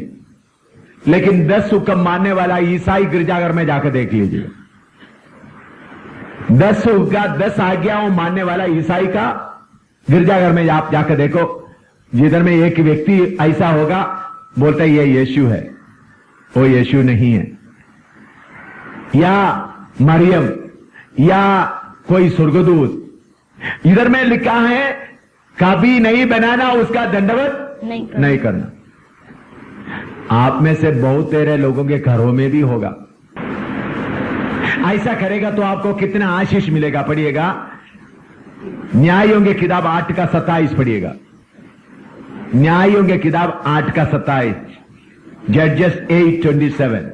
लेकिन 10 हुक्म मानने वाला ईसाई गिरजाघर में जाकर देख लीजिए, 10 आज्ञाओं मानने वाला ईसाई का गिरजाघर में आप जाकर देखो, जिधर में एक व्यक्ति ऐसा होगा बोलता है ये यीशु है, वो यीशु नहीं है, या मरियम या कोई स्वर्गदूत। इधर में लिखा है कभी नहीं बनाना, उसका दंडवत नहीं करना। आप में से बहुत तेरे लोगों के घरों में भी होगा। ऐसा करेगा तो आपको कितना आशीष मिलेगा, पढ़िएगा न्यायों की किताब 8:27 पढ़िएगा, न्यायों की किताब 8:27, जजेस 8:27।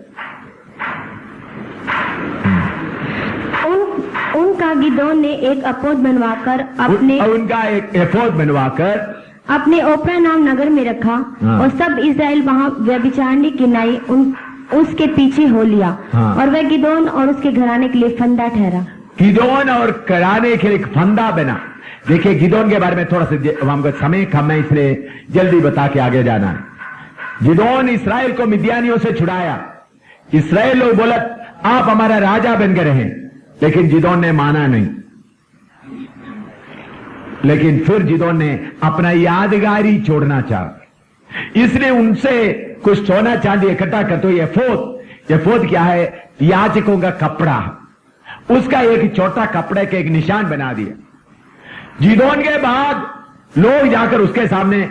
उनका गिदोन ने एक एपोद बनवाकर अपने ओप्रा नाम नगर में रखा। हाँ। और सब इस्राएल वहां व्यभिचारणी किनाई उसके पीछे हो लिया। हाँ। और वह गिदोन और उसके घराने के लिए फंदा ठहरा। गिदोन और घराने के लिए फंदा बना। देखिए गिदोन के बारे में थोड़ा सा हमको समय कम है, इसलिए जल्दी बता के आगे जाना है। गिदोन इसराइल को मिद्यानियों से छुड़ाया। इसराइल लोग बोला आप हमारा राजा बन के रहें, लेकिन गिदोन ने माना नहीं। लेकिन फिर गिदोन ने अपना यादगारी छोड़ना चाहा, इसलिए उनसे कुछ सोना चांदी इकट्ठा करते हुए एफोद क्या है? याजकों का कपड़ा, उसका एक छोटा कपड़े के एक निशान बना दिया। गिदोन के बाद लोग जाकर उसके सामने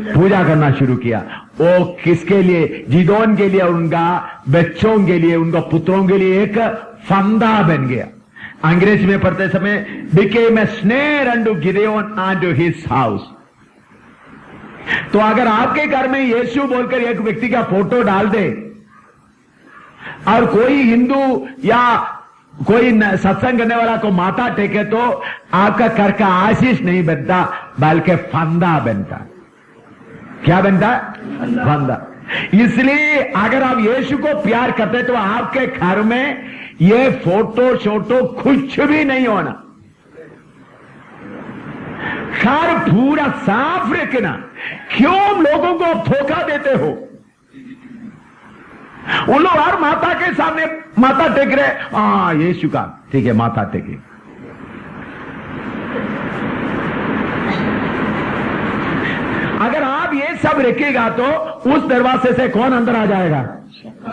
पूजा करना शुरू किया। वो किसके लिए? गिदोन के लिए, उनका बच्चों के लिए, उनका पुत्रों के लिए एक फंदा बन गया। अंग्रेजी में पढ़ते समय became a snare unto Gideon unto his house। तो अगर आपके घर में यीशु बोलकर एक व्यक्ति का फोटो डाल दे और कोई हिंदू या कोई सत्संग करने वाला को माथा टेके, तो आपका घर का आशीष नहीं बनता, बल्कि फंदा बनता। क्या बनता? फंदा। इसलिए अगर आप यीशु को प्यार करते तो आपके घर में ये फोटो शोटो कुछ भी नहीं होना। घर पूरा साफ रखना। क्यों लोगों को धोखा देते हो? उन लोग हर माता के सामने माथा टेक रहे, हाँ यीशु का, ठीक है माथा टेके। अगर आप ये सब रखेगा तो उस दरवाजे से कौन अंदर आ जाएगा?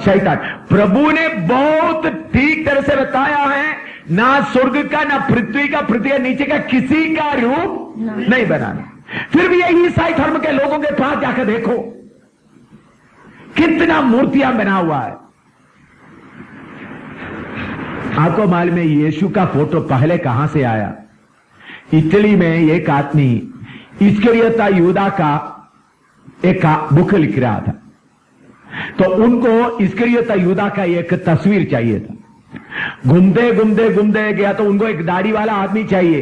शैतान। प्रभु ने बहुत ठीक तरह से बताया है, ना स्वर्ग का, ना पृथ्वी का, पृथ्वी के नीचे का किसी का रूप नहीं बनाना। फिर भी यही ईसाई धर्म के लोगों के पास जाकर देखो कितना मूर्तियां बना हुआ है। आपको मालूम है यीशु का फोटो पहले कहां से आया? इटली में एक आदमी इस्करियोता यूदा का एक बुक लिख रहा था, तो उनको इस्करियोता यूदा का एक तस्वीर चाहिए था। घूमते घूमते घूमते गया तो उनको एक दाढ़ी वाला आदमी चाहिए,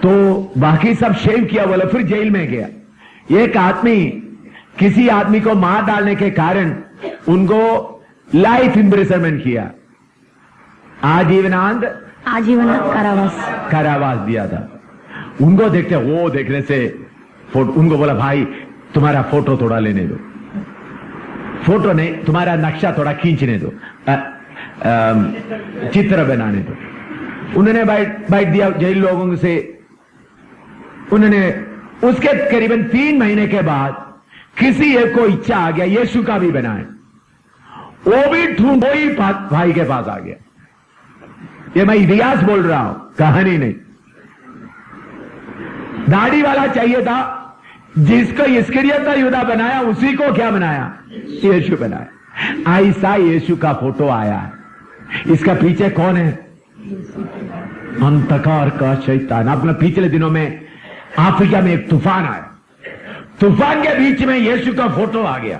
तो बाकी सब शेव किया बोला। फिर जेल में गया। एक आदमी किसी आदमी को मार डालने के कारण उनको लाइफ इम्प्रिजनमेंट किया, आजीवनांत कारावास दिया था। उनको देखते, वो देखने से उनको बोला भाई तुम्हारा फोटो थोड़ा लेने दो, फोटो नहीं तुम्हारा नक्शा थोड़ा खींचने दो, चित्र बनाने दो। उन्होंने बाइट दिया जेल लोगों से। उन्होंने उसके करीबन 3 महीने के बाद किसी एक को इच्छा आ गया यीशु का भी बनाए, वो भी ढूंढो ही भाई के पास आ गया। ये मैं इतिहास बोल रहा हूं, कहानी नहीं। दाढ़ी वाला चाहिए था, जिसको इस्करियोता यूदा बनाया उसी को क्या बनाया? यीशु बनाया। ऐसा यीशु का फोटो आया है। इसका पीछे कौन है? अंधकार का शैतान। अपने पिछले दिनों में अफ्रीका में एक तूफान आया, तूफान के बीच में यीशु का फोटो आ गया,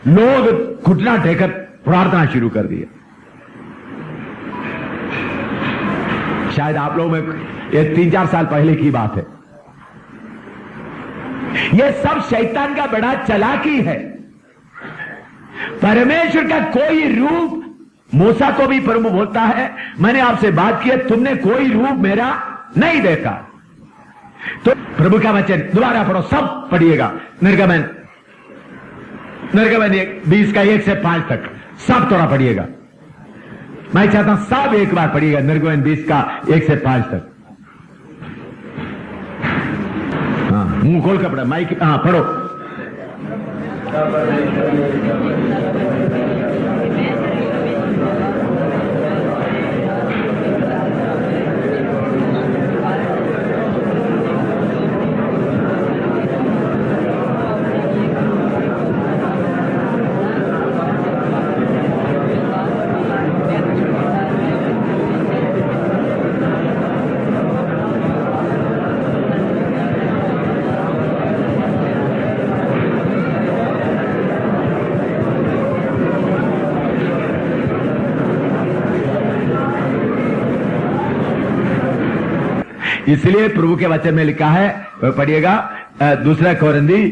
लोग घुटना टेकर प्रार्थना शुरू कर दिया। शायद आप लोगों में ये 3-4 साल पहले की बात है। ये सब शैतान का बड़ा चालाकी है। परमेश्वर का कोई रूप, मूसा को भी प्रभु बोलता है, मैंने आपसे बात की, तुमने कोई रूप मेरा नहीं देखा। तो प्रभु का वचन दोबारा पढ़ो, सब पढ़िएगा। निर्गमन 20 का 1 से 5 तक सब थोड़ा पढ़िएगा। मैं चाहता हूं सब एक बार पढ़िएगा, निर्गमन 20 का 1 से 5 तक। हाँ, मुंह खोल कर पढ़ा, माइक, हाँ पढ़ो। इसलिए प्रभु के वचन में लिखा है, पढ़िएगा, 2 कोरिन्थी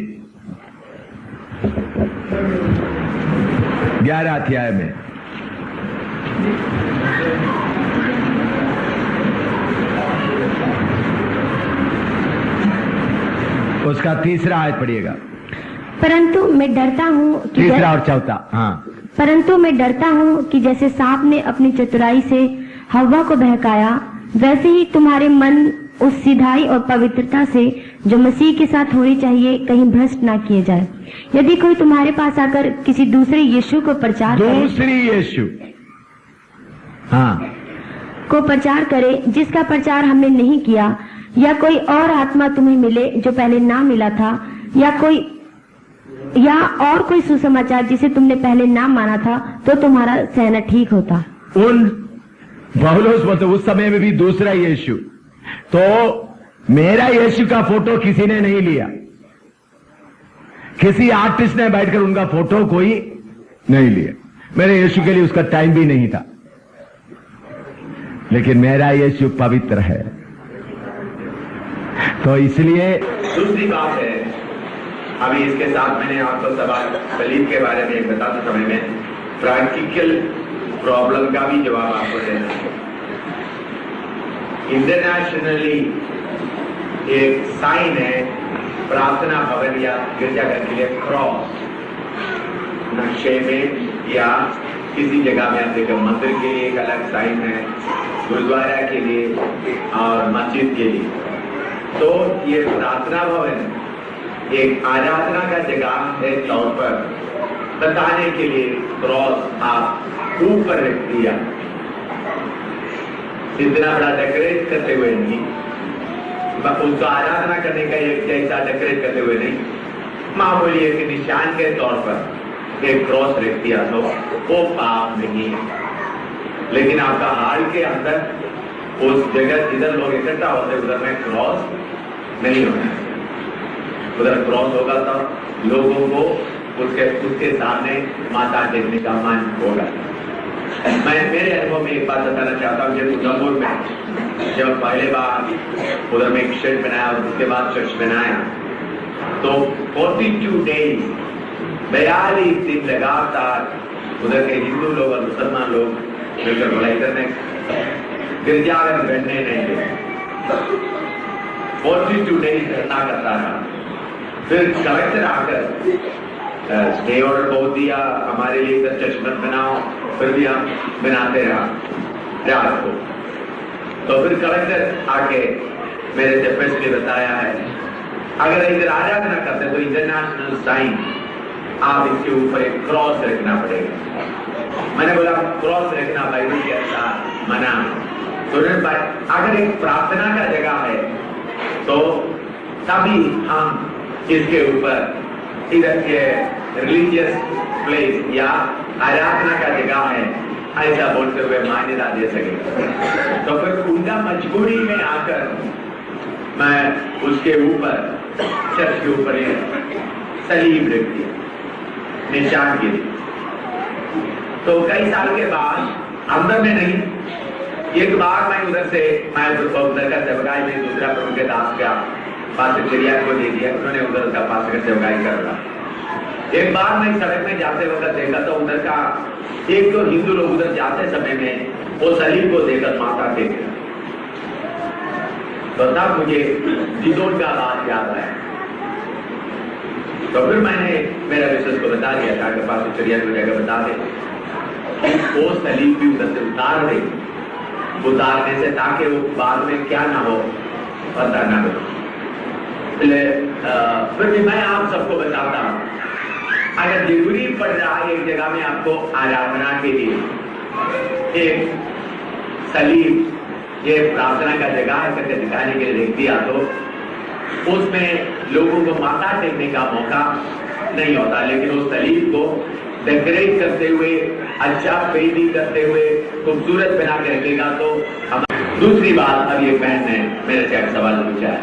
11 अध्याय में उसका 3रा आयत पढ़िएगा। परंतु मैं डरता हूँ कि 3रा और 4था। हाँ, परंतु मैं डरता हूँ कि जैसे सांप ने अपनी चतुराई से हव्वा को बहकाया, वैसे ही तुम्हारे मन उस सिधाई और पवित्रता से जो मसीह के साथ होनी चाहिए कहीं भ्रष्ट ना किए जाए। यदि कोई तुम्हारे पास आकर किसी दूसरे यीशु को प्रचार करे, दूसरी यीशु, हाँ, को प्रचार करे जिसका प्रचार हमने नहीं किया, या कोई और आत्मा तुम्हें मिले जो पहले ना मिला था, या और कोई सुसमाचार जिसे तुमने पहले ना माना था, तो तुम्हारा सहना ठीक होता। उन पौलुस बोलते उस समय में भी दूसरा यीशु, तो मेरा यीशु का फोटो किसी ने नहीं लिया, किसी आर्टिस्ट ने बैठकर उनका फोटो कोई नहीं लिया। मेरे यीशु के लिए उसका टाइम भी नहीं था, लेकिन मेरा यीशु पवित्र है। तो इसलिए दूसरी बात है, अभी इसके साथ मैंने आपको सवाल सलीब के बारे में बताते समय में प्रैक्टिकल प्रॉब्लम का भी जवाब आपको देना है। इंटरनेशनली एक साइन है प्रार्थना भवन या गिरजाघर के लिए क्रॉस, नक्शे में या किसी जगह में आप देखो, मंदिर के लिए एक अलग साइन है, गुरुद्वारा के लिए और मस्जिद के लिए। तो ये प्रार्थना भवन एक आराधना का जगह है तौर पर बताने के लिए क्रॉस आप ऊपर रख दिया, इतना बड़ा डेकोरेट करते हुए नहीं, उसको आराधना करने का एक जैसा डेकोरेट करते हुए नहीं, मामूली एक निशान के तौर पर एक क्रॉस रख दिया, तो वो पाप नहीं है। लेकिन आपका हाल के अंदर उस जगह जिधर लोग इकट्ठा होते उधर में क्रॉस नहीं होना है। उधर क्रॉस होगा तो लोगों को उसके सामने माता देखने का मन होगा। मैं मेरे अनुभव में एक बात बताना चाहता हूँ, जब उधमपुर में जब पहले बार उधर में एक शेड बनाया और उसके बाद चर्च बनाया, तो 42 डेज 42 दिन लगातार उधर के हिंदू लोग और मुसलमान लोग मिलकर बोला इधर में गिरजाघर बैठने नहीं थे। 42 डेज धरना करता रहा। फिर कलेक्टर आकर स्टे ऑर्डर बहुत दिया, हमारे लिए इधर चर्च मत बनाओ, फिर भी हम बनाते रहा रात को। तो फिर कलेक्टर आके मेरे से फैसले बताया है, अगर इधर आराधना करते तो इंटरनेशनल साइन आप इसके ऊपर एक क्रॉस रखना पड़ेगा। मैंने बोला क्रॉस रखना बाइबल के अनुसार मना, तो अगर एक प्रार्थना का जगह है तो तभी हम इसके ऊपर इधर के रिलीजियस प्लेस या आराधना का जगह है ऐसा बोलते हुए मान्यता दे सके। तो फिर उनका मजबूरी में आकर मैं उसके ऊपर, चर्च के ऊपर सलीब रख दिया, निशान गिरी। तो कई साल के बाद अंदर में नहीं, एक बार मैं उधर का सेवकाई में दूसरा प्रभु के दास का पास्टर चिड़िया को दे दिया, उन्होंने उधर का पास्टर का सेवकाई कर रहा। एक बार मैं सड़क में जाते वक्त देखा तो उधर का एक तो हिंदू लोग उधर जाते समय में वो सलीब को देकर माथा टेक, तो तब मुझे जिदोन का बात याद आया। तो फिर मैंने मेरा विशेष को बता दिया था कि पास चिड़िया को जगह बता दे वो सलीब भी उधर से उतार दे, उतारने से ताकि वो बाद में क्या ना हो पता ना हो। फिर भी मैं आप सबको बताता हूं, अगर जरूरी पड़ रहा है एक जगह में आपको आराधना के लिए एक सलीब, ये प्रार्थना का जगह है करके दिखाने के लिए रख दिया, तो उसमें लोगों को माथा टेकने का मौका नहीं होता, लेकिन उस सलीब को डेकोरेट करते हुए, अच्छा पेंटिंग करते हुए खूबसूरत बना के रखेगा। तो हम दूसरी बात, अब ये बहन ने मेरे से एक सवाल पूछा है,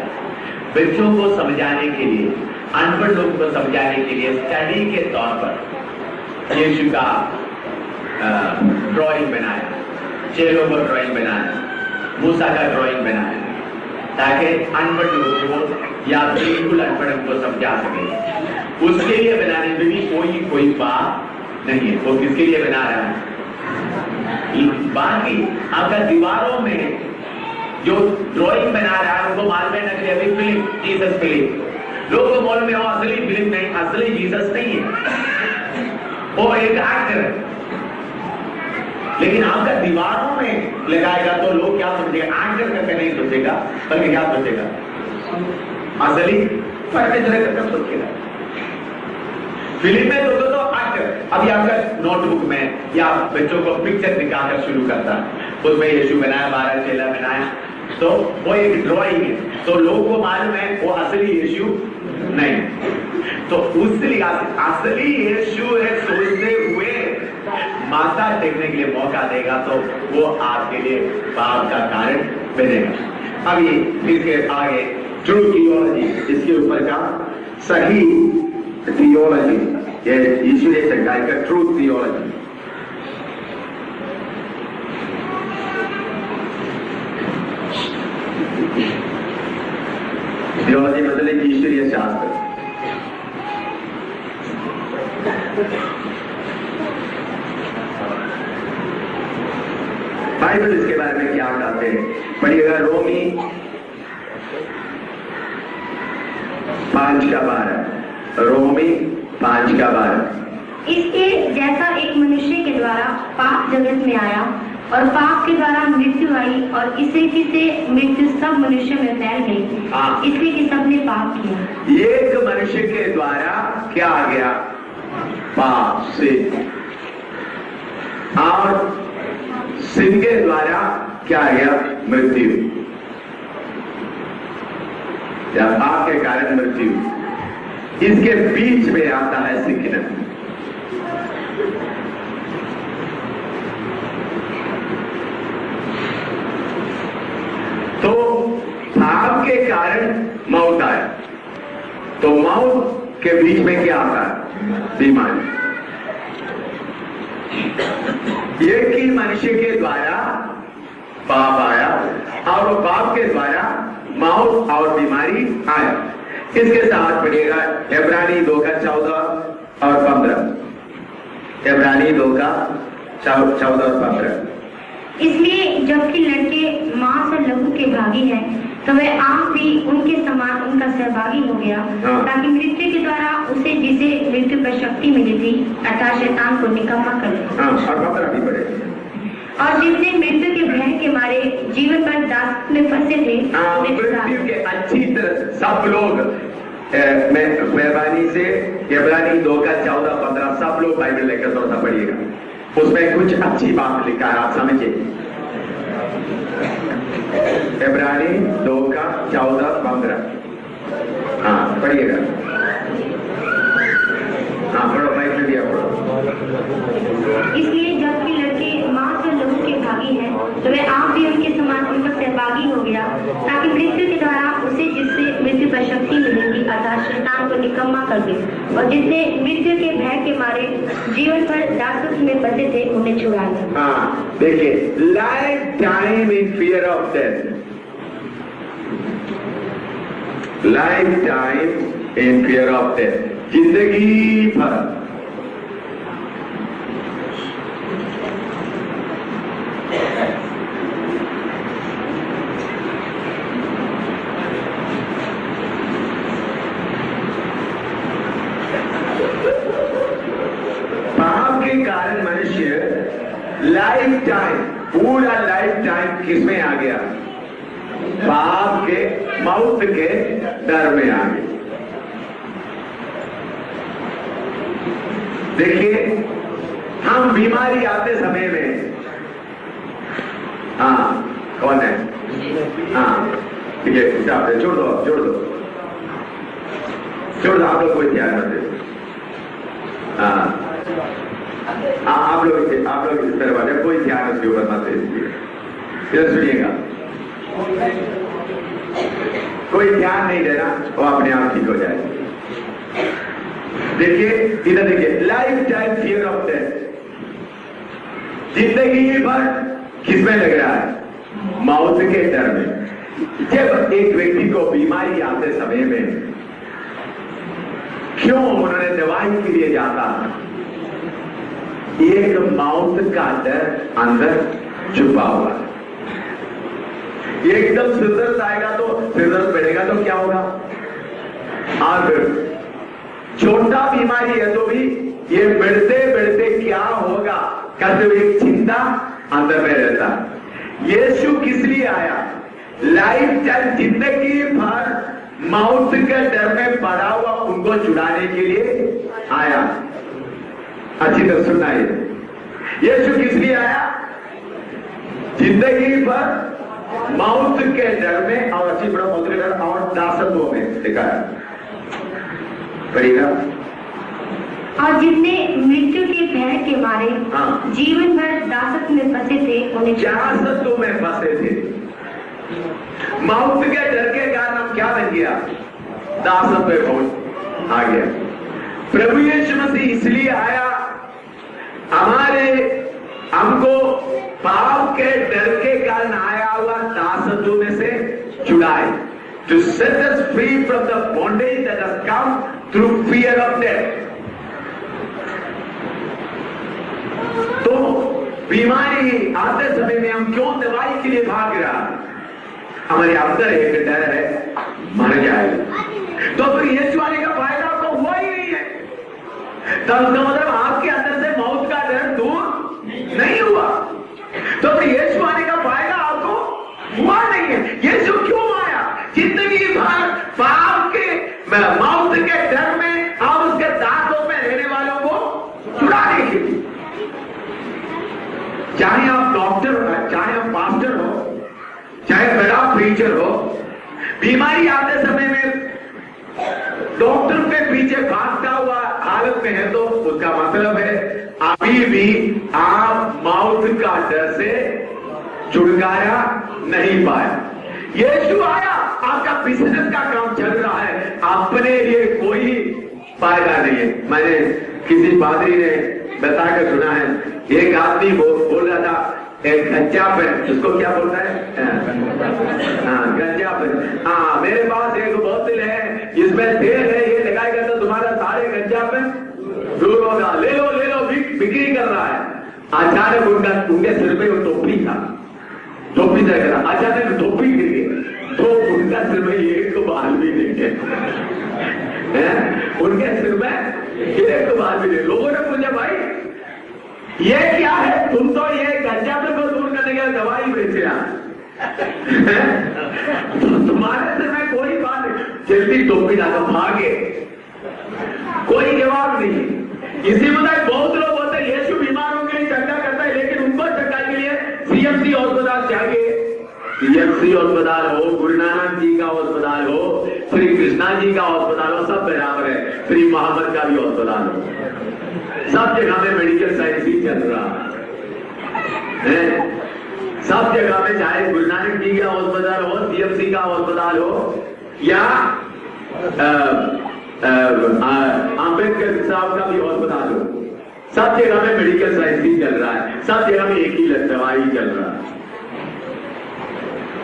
बच्चों को समझाने के लिए, अनपढ़ लोगों को समझाने के लिए स्टडी के तौर पर यीशु का ड्राइंग बनाया, चेलों को ड्राइंग बनाया, मूसा का ड्राइंग बनाया, ताकि अनपढ़ लोगों को या बिल्कुल अनपढ़ को समझा सके। उसके लिए बनाने में भी कोई बात नहीं है। वो किसके लिए बना रहा है? बाकी अगर दीवारों में जो ड्राइंग बना रहा है उनको मालूम है ना कि अभी फिल्म जीसस फिल्म, लोगों को मालूम है वो असली फिल्म नहीं, असली जीसस नहीं है, वो एक एक्टर है। लेकिन आपका दीवारों में लगाएगा तो लोग क्या समझेगा? एक्टर करके नहीं सोचेगा, बल्कि क्या सोचेगा? असली परमेश्वर करके सोचेगा। फिल्म में तो एक्टर, अभी आपका नोटबुक में या बच्चों को पिक्चर दिखाकर शुरू करता है, उसमें यीशु बनाया, 12 चेला बनाया, तो वो एक ड्राइंग है, तो लोगों को मालूम है वो असली यीशु नहीं। तो उस लिहाज से असली यीशु है सोचते हुए माथा टेकने के लिए मौका देगा, तो वो आपके लिए पाप का कारण बनेगा। अब ये इसके आगे ट्रू थियोलॉजी, इसके ऊपर का सही थियोलॉजी, ये यीशु ने सिखाया का ट्रू थियोलॉजी। थियोलॉजी मतलब एक ईश्वरीय शास्त्र। बाइबल इसके बारे में क्या कहते हैं? पढ़िएगा रोमी 5:12, रोमी 5:12। इसके जैसा एक मनुष्य के द्वारा पाप जगत में आया और पाप के द्वारा मृत्यु आई और इस रीति से मृत्यु सब मनुष्य में फैल गई, इसलिए कि सबने पाप किया। एक मनुष्य के द्वारा क्या आ गया? पाप से। और सिन के द्वारा क्या आ गया? मृत्यु, या पाप के कारण मृत्यु। इसके बीच में आता है सिकना। तो पाप के कारण मौत आए, तो मौत के बीच में क्या आता है? बीमारी। एक ही मनुष्य के द्वारा पाप आया और वो पाप के द्वारा मौत और बीमारी आया। इसके साथ पढ़ेगा इब्रानी 2:14 और 15। इब्रानी 2:14 और 15। इसलिए जबकि लड़के मांस और लहू के भागी हैं, तो वह आप भी उनके समान उनका सहभागी हो गया, ताकि मृत्यु के द्वारा उसे जिसे मृत्यु पर शक्ति मिली थी अर्थात शैतान को निकम्मा कर दे। और जिसने मृत्यु के भय के मारे जीवन पर दास में फंसे थे, मृत्यु के अच्छी तरह सब लोग मेहरबानी से इब्रानी 2:14-15 सब लोग बाइबल लेकर थोड़ा सा पढ़िएगा, उसमें कुछ अच्छी बात लिखा है, आप समझिए। इब्रानी 2:14-15। हाँ पढ़िएगा। हाँ पढ़ो, बाइबल दिया पढ़ो। इसलिए जबकि लड़के मां तो वह आप भी उनके समान उनका सहभागी हो गया, ताकि मृत्यु के द्वारा उसे जिससे मृत्यु पर शक्ति मिलेगी अर्थात शैतान को निकम्मा कर दे, और जिसने मृत्यु के भय के मारे जीवन भर दासत्व में बंधे थे उन्हें छुड़ा ले। हाँ देखिए, life time in fear of death, life time in fear of death, जिंदगी भर पाप के कारण मनुष्य लाइफ टाइम, पूरा लाइफ टाइम किसमें आ गया? पाप के, मौत के डर में आ गया। देखिए, हम बीमारी आते समय में, हाँ कौन है? हाँ ठीक है, छोड़ दो छोड़ दो छोड़ दो, आप लोग कोई ध्यान न दे। हाँ आप लोग इस तरह बात है, कोई ध्यान उसके ऊपर मत दीजिए। सुनिएगा, कोई ध्यान नहीं देना, वो अपने आप ठीक हो जाएगा। देखिए इधर देखिए, life time fear of death, जिंदगी भर किसमें लग रहा है? मौत के डर में। जब एक व्यक्ति को बीमारी आते समय में क्यों उन्होंने दवाई के लिए जाता है? एक मौत का डर अंदर छुपा हुआ है। एकदम सिरदर्द आएगा तो सिरदर्द बढ़ेगा तो क्या होगा? और छोटा बीमारी है तो भी ये बढ़ते बढ़ते क्या होगा करते हुए एक चिंता अंदर में रहता है। यीशु किस लिए आया? लाइफ टाइम, जिंदगी भर मौत के डर में पड़ा हुआ उनको छुड़ाने के लिए आया। अच्छी तरह सुनना है, यीशु किस लिए आया? जिंदगी भर मौत के डर में और अच्छी बड़ा मौत के डर और दासत्व में देखा है पड़ेगा। और जिसने मृत्यु के भय के मारे जीवन भर दासत्व में फंसे थे उन्हें, दासत्व में फंसे थे, मौत के डर के कारण हम क्या बन गया? दासत्व में पहुंच आ गया। प्रभु यीशु मसीह इसलिए आया हमको पाप के डर के कारण आया हुआ दासत्व में से छुड़ाए, to set us free from the bondage that has come through fear of death। तो बीमारी आते समय में हम क्यों दवाई के लिए भाग रहा? हमारे अंदर एक डर है, मर जाएगा। तो फिर यीशु आने का फायदा आपको हुआ ही नहीं है। तब उसका मतलब आपके अंदर से मौत का डर दूर नहीं हुआ, तो फिर यीशु आने का फायदा आपको हुआ नहीं है। यीशु क्यों आया? जिंदगी भर पाप के, मौत के डर में और उसके दासों में रहने वालों को छुड़ाने के लिए। चाहे आप डॉक्टर हो, चाहे आप पास्टर हो, चाहे बड़ा प्रीचर हो, बीमारी आते समय में डॉक्टर के पीछे भागता हुआ हालत में है तो उसका मतलब है अभी भी आप मौत का डर से छुटकारा नहीं पाया। यीशु आया, आपका बिजनेस का काम चल रहा है, अपने लिए कोई फायदा नहीं है। मैंने किसी पादरी ने बताकर सुना है, एक आदमी बोल रहा था एक गंजापन, उसको क्या बोलता है? हाँ गंजापन। हाँ मेरे पास एक बोतल है, इसमें तेल है, ये लगाएगा तो तुम्हारा सारे गंजापन दूर होगा, ले लो बिक्री कर रहा है। अचानक उनके सिर पे वो टोपी था, टोपी से करा, अचानक टोपी गिर गई तो उनका सिर में एक बाल भी नहीं है, उनके सिर में एक बाल भी नहीं। लोगों ने पूछा भाई ये क्या है? तुम तो ये गंजापन को दूर करने के दवाई बेच रहा, तो तुम्हारे सिर में कोई बात नहीं। जल्दी टोपी लाकर भागे, कोई जवाब नहीं। इसी मुताबिक बहुत लोग बोलते हैं यीशु बीमारों के लिए चर्चा करता है, लेकिन उनको चर्चा के लिए सीएमसी अस्पताल चाहिए। सीएमसी अस्पताल हो, गुरु नानक जी का अस्पताल हो, श्री कृष्णा जी का अस्पताल हो, सब बराबर है। श्री मोहम्मद का भी अस्पताल हो, सब जगह में मेडिकल साइंस ही चल रहा है। सब जगह में, चाहे गुरु नानक जी का अस्पताल हो, CMC का अस्पताल हो, या अंबेडकर साहब का भी अस्पताल हो, सब जगह में मेडिकल साइंस ही चल रहा है, सब जगह में एक ही दवाई चल रहा है।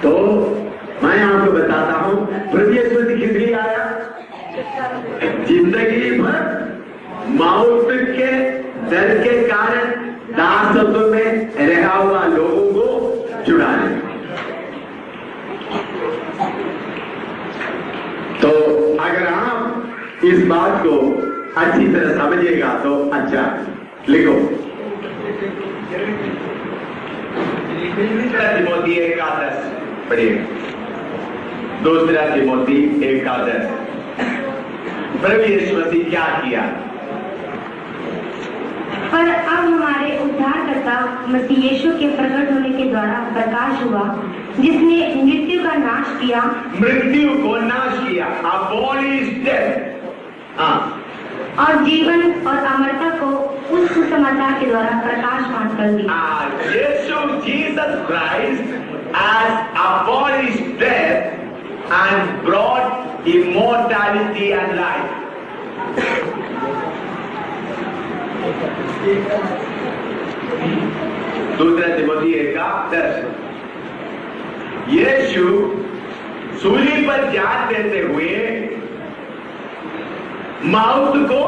तो मैं आपको बताता हूं, प्रभु यीशु मसीह किस लिए आया? जिंदगी भर मौत के डर के कारण दासत्व में रहा हुआ लोगों को छुड़ाने। तो अगर आप इस बात को अच्छी तरह समझिएगा तो अच्छा। लिखो, दूसरा तिमोथी 1:10 पढ़िए। दूसरा तिमोथी 1:10। प्रभु यीशु मसीह क्या किया? पर अब हमारे उद्धारकर्ता मसीह यीशु के प्रकट होने के द्वारा प्रकाश हुआ, जिसने मृत्यु का नाश किया, मृत्यु को नाश किया, abolished death, और जीवन और अमरता को उस सुसमाचार के द्वारा प्रकाशमान कर दिया। यीशु Jesus Christ has abolished death and brought immortality and life. दूसरा तिमोथी 1:10। यीशु सूली पर जान देते हुए मौत को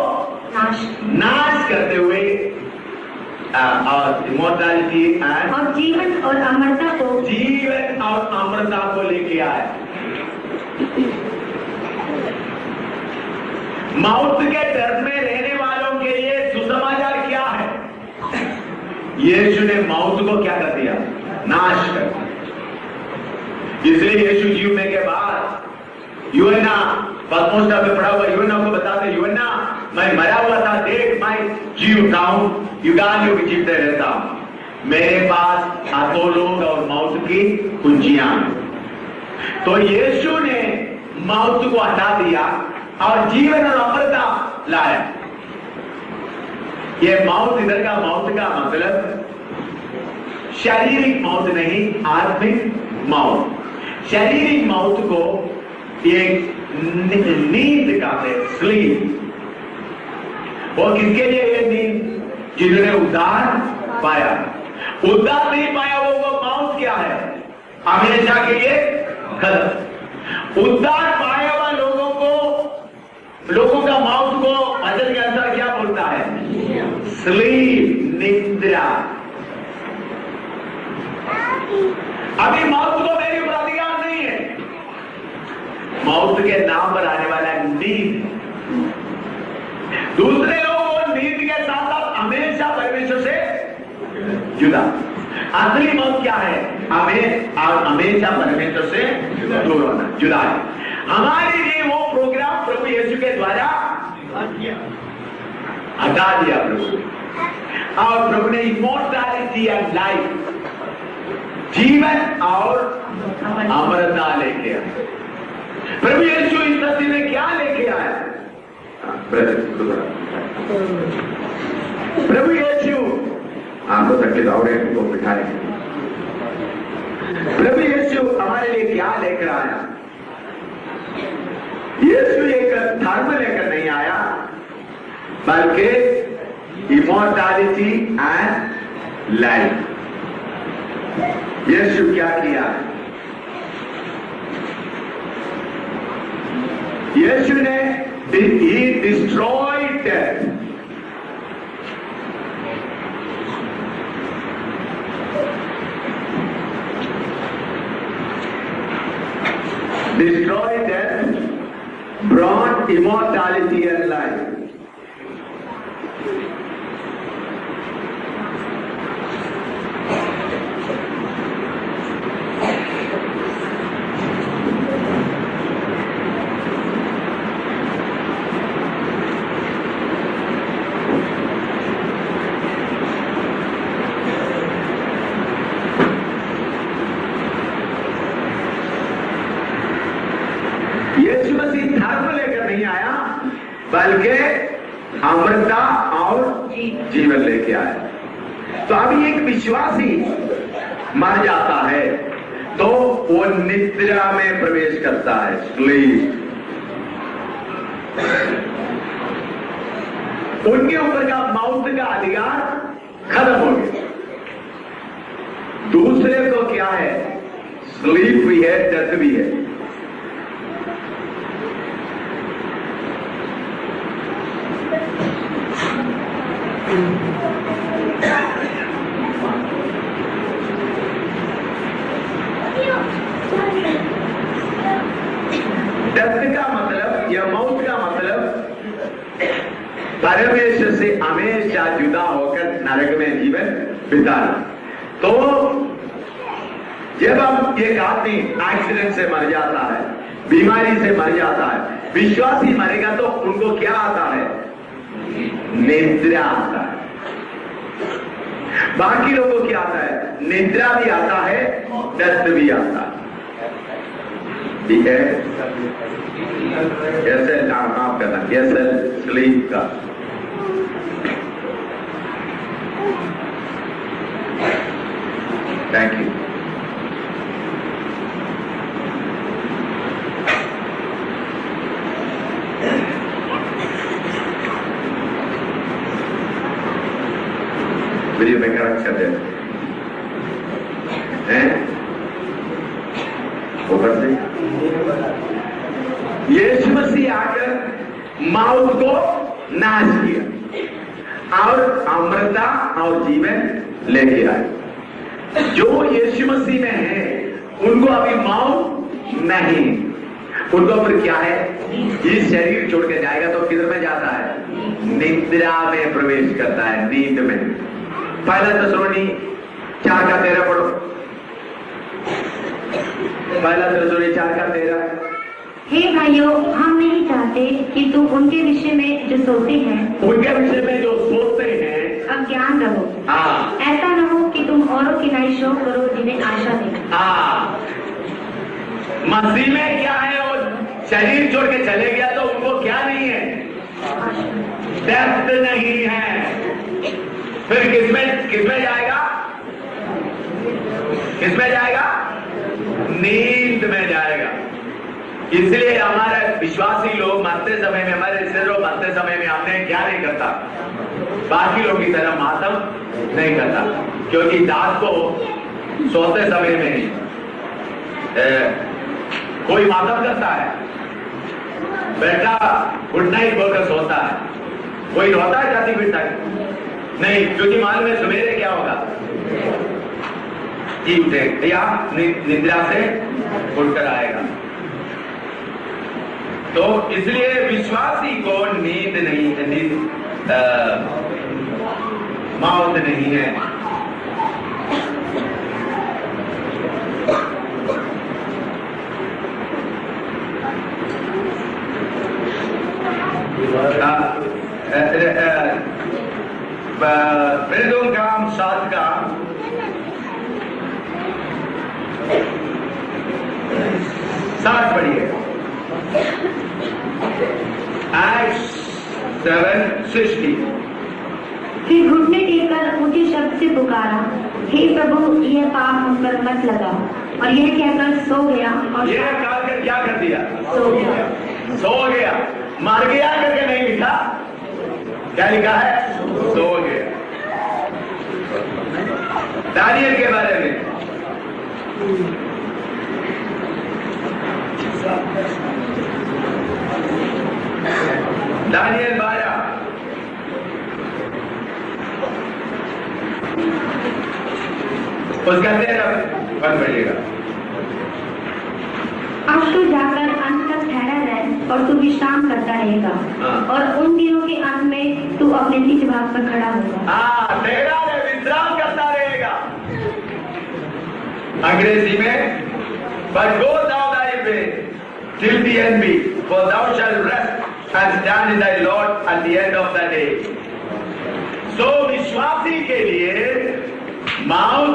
नाश करते हुए और इमोर्टैलिटी और जीवन और अमरता को लेके आए। मौत के डर में रहने वालों के लिए सुसमाचार क्या है? यीशु ने मौत को क्या कर दिया? नाश कर दिया। इसलिए यीशु जीवने के बाद यूहन्ना पद्मोस्ता में पढ़ा हुआ यूहन्ना को बताते, यूहन्ना मैं मरा हुआ था, देख मैं जीवता हूं, युगान युग जीवते रहता हूं, मेरे पास अधोलोक और मौत की कुंजियां। तो यीशु ने मौत को हटा दिया और जीवन और अमरता लाया। ये मौत, इधर का मौत का मतलब शारीरिक मौत नहीं, आत्मिक मौत। शारीरिक मौत को एक नींद कहते हैं, स्लीप। और किसके लिए ये नींद? जिन्होंने उद्धार पाया। उद्धार नहीं पाया वो मौत क्या है? हमेशा के लिए खत्म। उद्धार पाया हुआ लोगों का मौत को भजन के अनुसार क्या बोलता है? स्लीप, निद्रा। अभी मौत को मेरे ऊपर अधिकार नहीं है। मौत के नाम पर आने वाला नींद। दूसरे लोग नींद के साथ साथ हमेशा परमेश्वर से जुदा। असली मौत क्या है? हमेशा परमेश्वर से दूर होना, जुदा है। हमारे लिए वो प्रोग्राम प्रभु यीशु के द्वारा हटा दिया प्रभु, और प्रभु ने इमोर्टैलिटी एंड लाइफ, जीवन और अमरता लेके आया। प्रभु यीशु इस धरती में क्या लेके आया? प्रभु यीशु आपको तक दौड़े को बिठाए। प्रभु यीशु हमारे लिए क्या लेकर आया? यीशु एक धर्म लेकर नहीं आया, बल्कि इमोर्टैलिटी एंड लाइफ। यीशु क्या किया? यीशु ने he destroyed death. Destroyed death, brought immortality and life. बल्कि अमरता और जीवन लेके आया। तो अभी एक विश्वासी मर जाता है तो वो निद्रा में प्रवेश करता है, स्लीप। उनके ऊपर का मौत का अधिकार खत्म हो गया। दूसरे को क्या है, स्लीप भी है, डेथ भी है। डेथ का मतलब या मौत का मतलब परमेश्वर से हमेशा जुदा होकर नरक में जीवन बिताना। तो जब हम एक आदमी एक्सीडेंट से मर जाता है, बीमारी से मर जाता है, विश्वासी मरेगा तो उनको क्या आता है, निद्रा आता है। बाकी लोगों को क्या आता है, निद्रा भी आता है, दर्द भी आता है। ठीक है, कैसे माफ करना, कैसे स्लीप का। Thank you. वीडियो में करेक्ट कर देना है ऊपर से। यीशु मसीह आकर मौत को नाश किया और अमरता और जीवन लेके आए। जो यीशु मसीह में है उनको अभी मौत नहीं, उनको फिर क्या है, ये शरीर छोड़ के जाएगा तो किधर में जाता है, निद्रा में प्रवेश करता है, नींद में। पहला थिस्सलुनी 4:13 पढ़ो। पहला थिस्सलुनी 4:13। हे भाइयों, हम नहीं चाहते कि तुम उनके विषय में जो सोचते हैं, उनके विषय में जो सोचते हैं अज्ञान रहो। ऐसा न हो कि तुम औरों की नाई शोक करो जिन्हें आशा नहीं। मसीह में क्या है, वो शरीर छोड़ के चले गया तो उनको क्या नहीं है, दर्द नहीं है। फिर किसमें जाएगा, किसमें जाएगा, नींद में जाएगा। इसलिए हमारे विश्वासी लोग मरते समय में, हमारे रिश्तेदार मरते समय में हमने क्या नहीं करता, बाकी लोगों की तरह मातम नहीं करता, क्योंकि दास को सोते समय में कोई मातम करता है, बेटा गुड नाइट बोलकर सोता है, कोई रोता है जाती फिरता है नहीं, क्योंकि मालूम है सवेरे क्या होगा, जी उठे या निद्रा से उठकर आएगा। तो इसलिए विश्वासी को नींद नहीं, मौत नहीं है। प्रेरितों का काम 7 का 7 पढ़िए। Acts 7:60। फिर घुटने टेककर ऊंचे शब्द से पुकारा, हे प्रभु यह पाप हम पर मत लगाओ, और यह कहकर सो गया। और यह कहकर क्या कर दिया, सो गया। सो गया, मर गया करके नहीं लिखा, क्या लिखा है, सो गया। दानियल के बारे में दानियल 12 उसका 13 बंद पड़िएगा। अब तू जाकर अंत तक ठहरा रह और तू विश्राम करता रहेगा, और उन दिनों के अंत में तू अपने निज भाग पर खड़ा होगा। ठहरा रहे, विश्राम करता रहेगा। अंग्रेजी में but go thou thy way till the end be, for thou shalt rest and stand in thy Lord at the end of the day. So विश्वासी के लिए मौत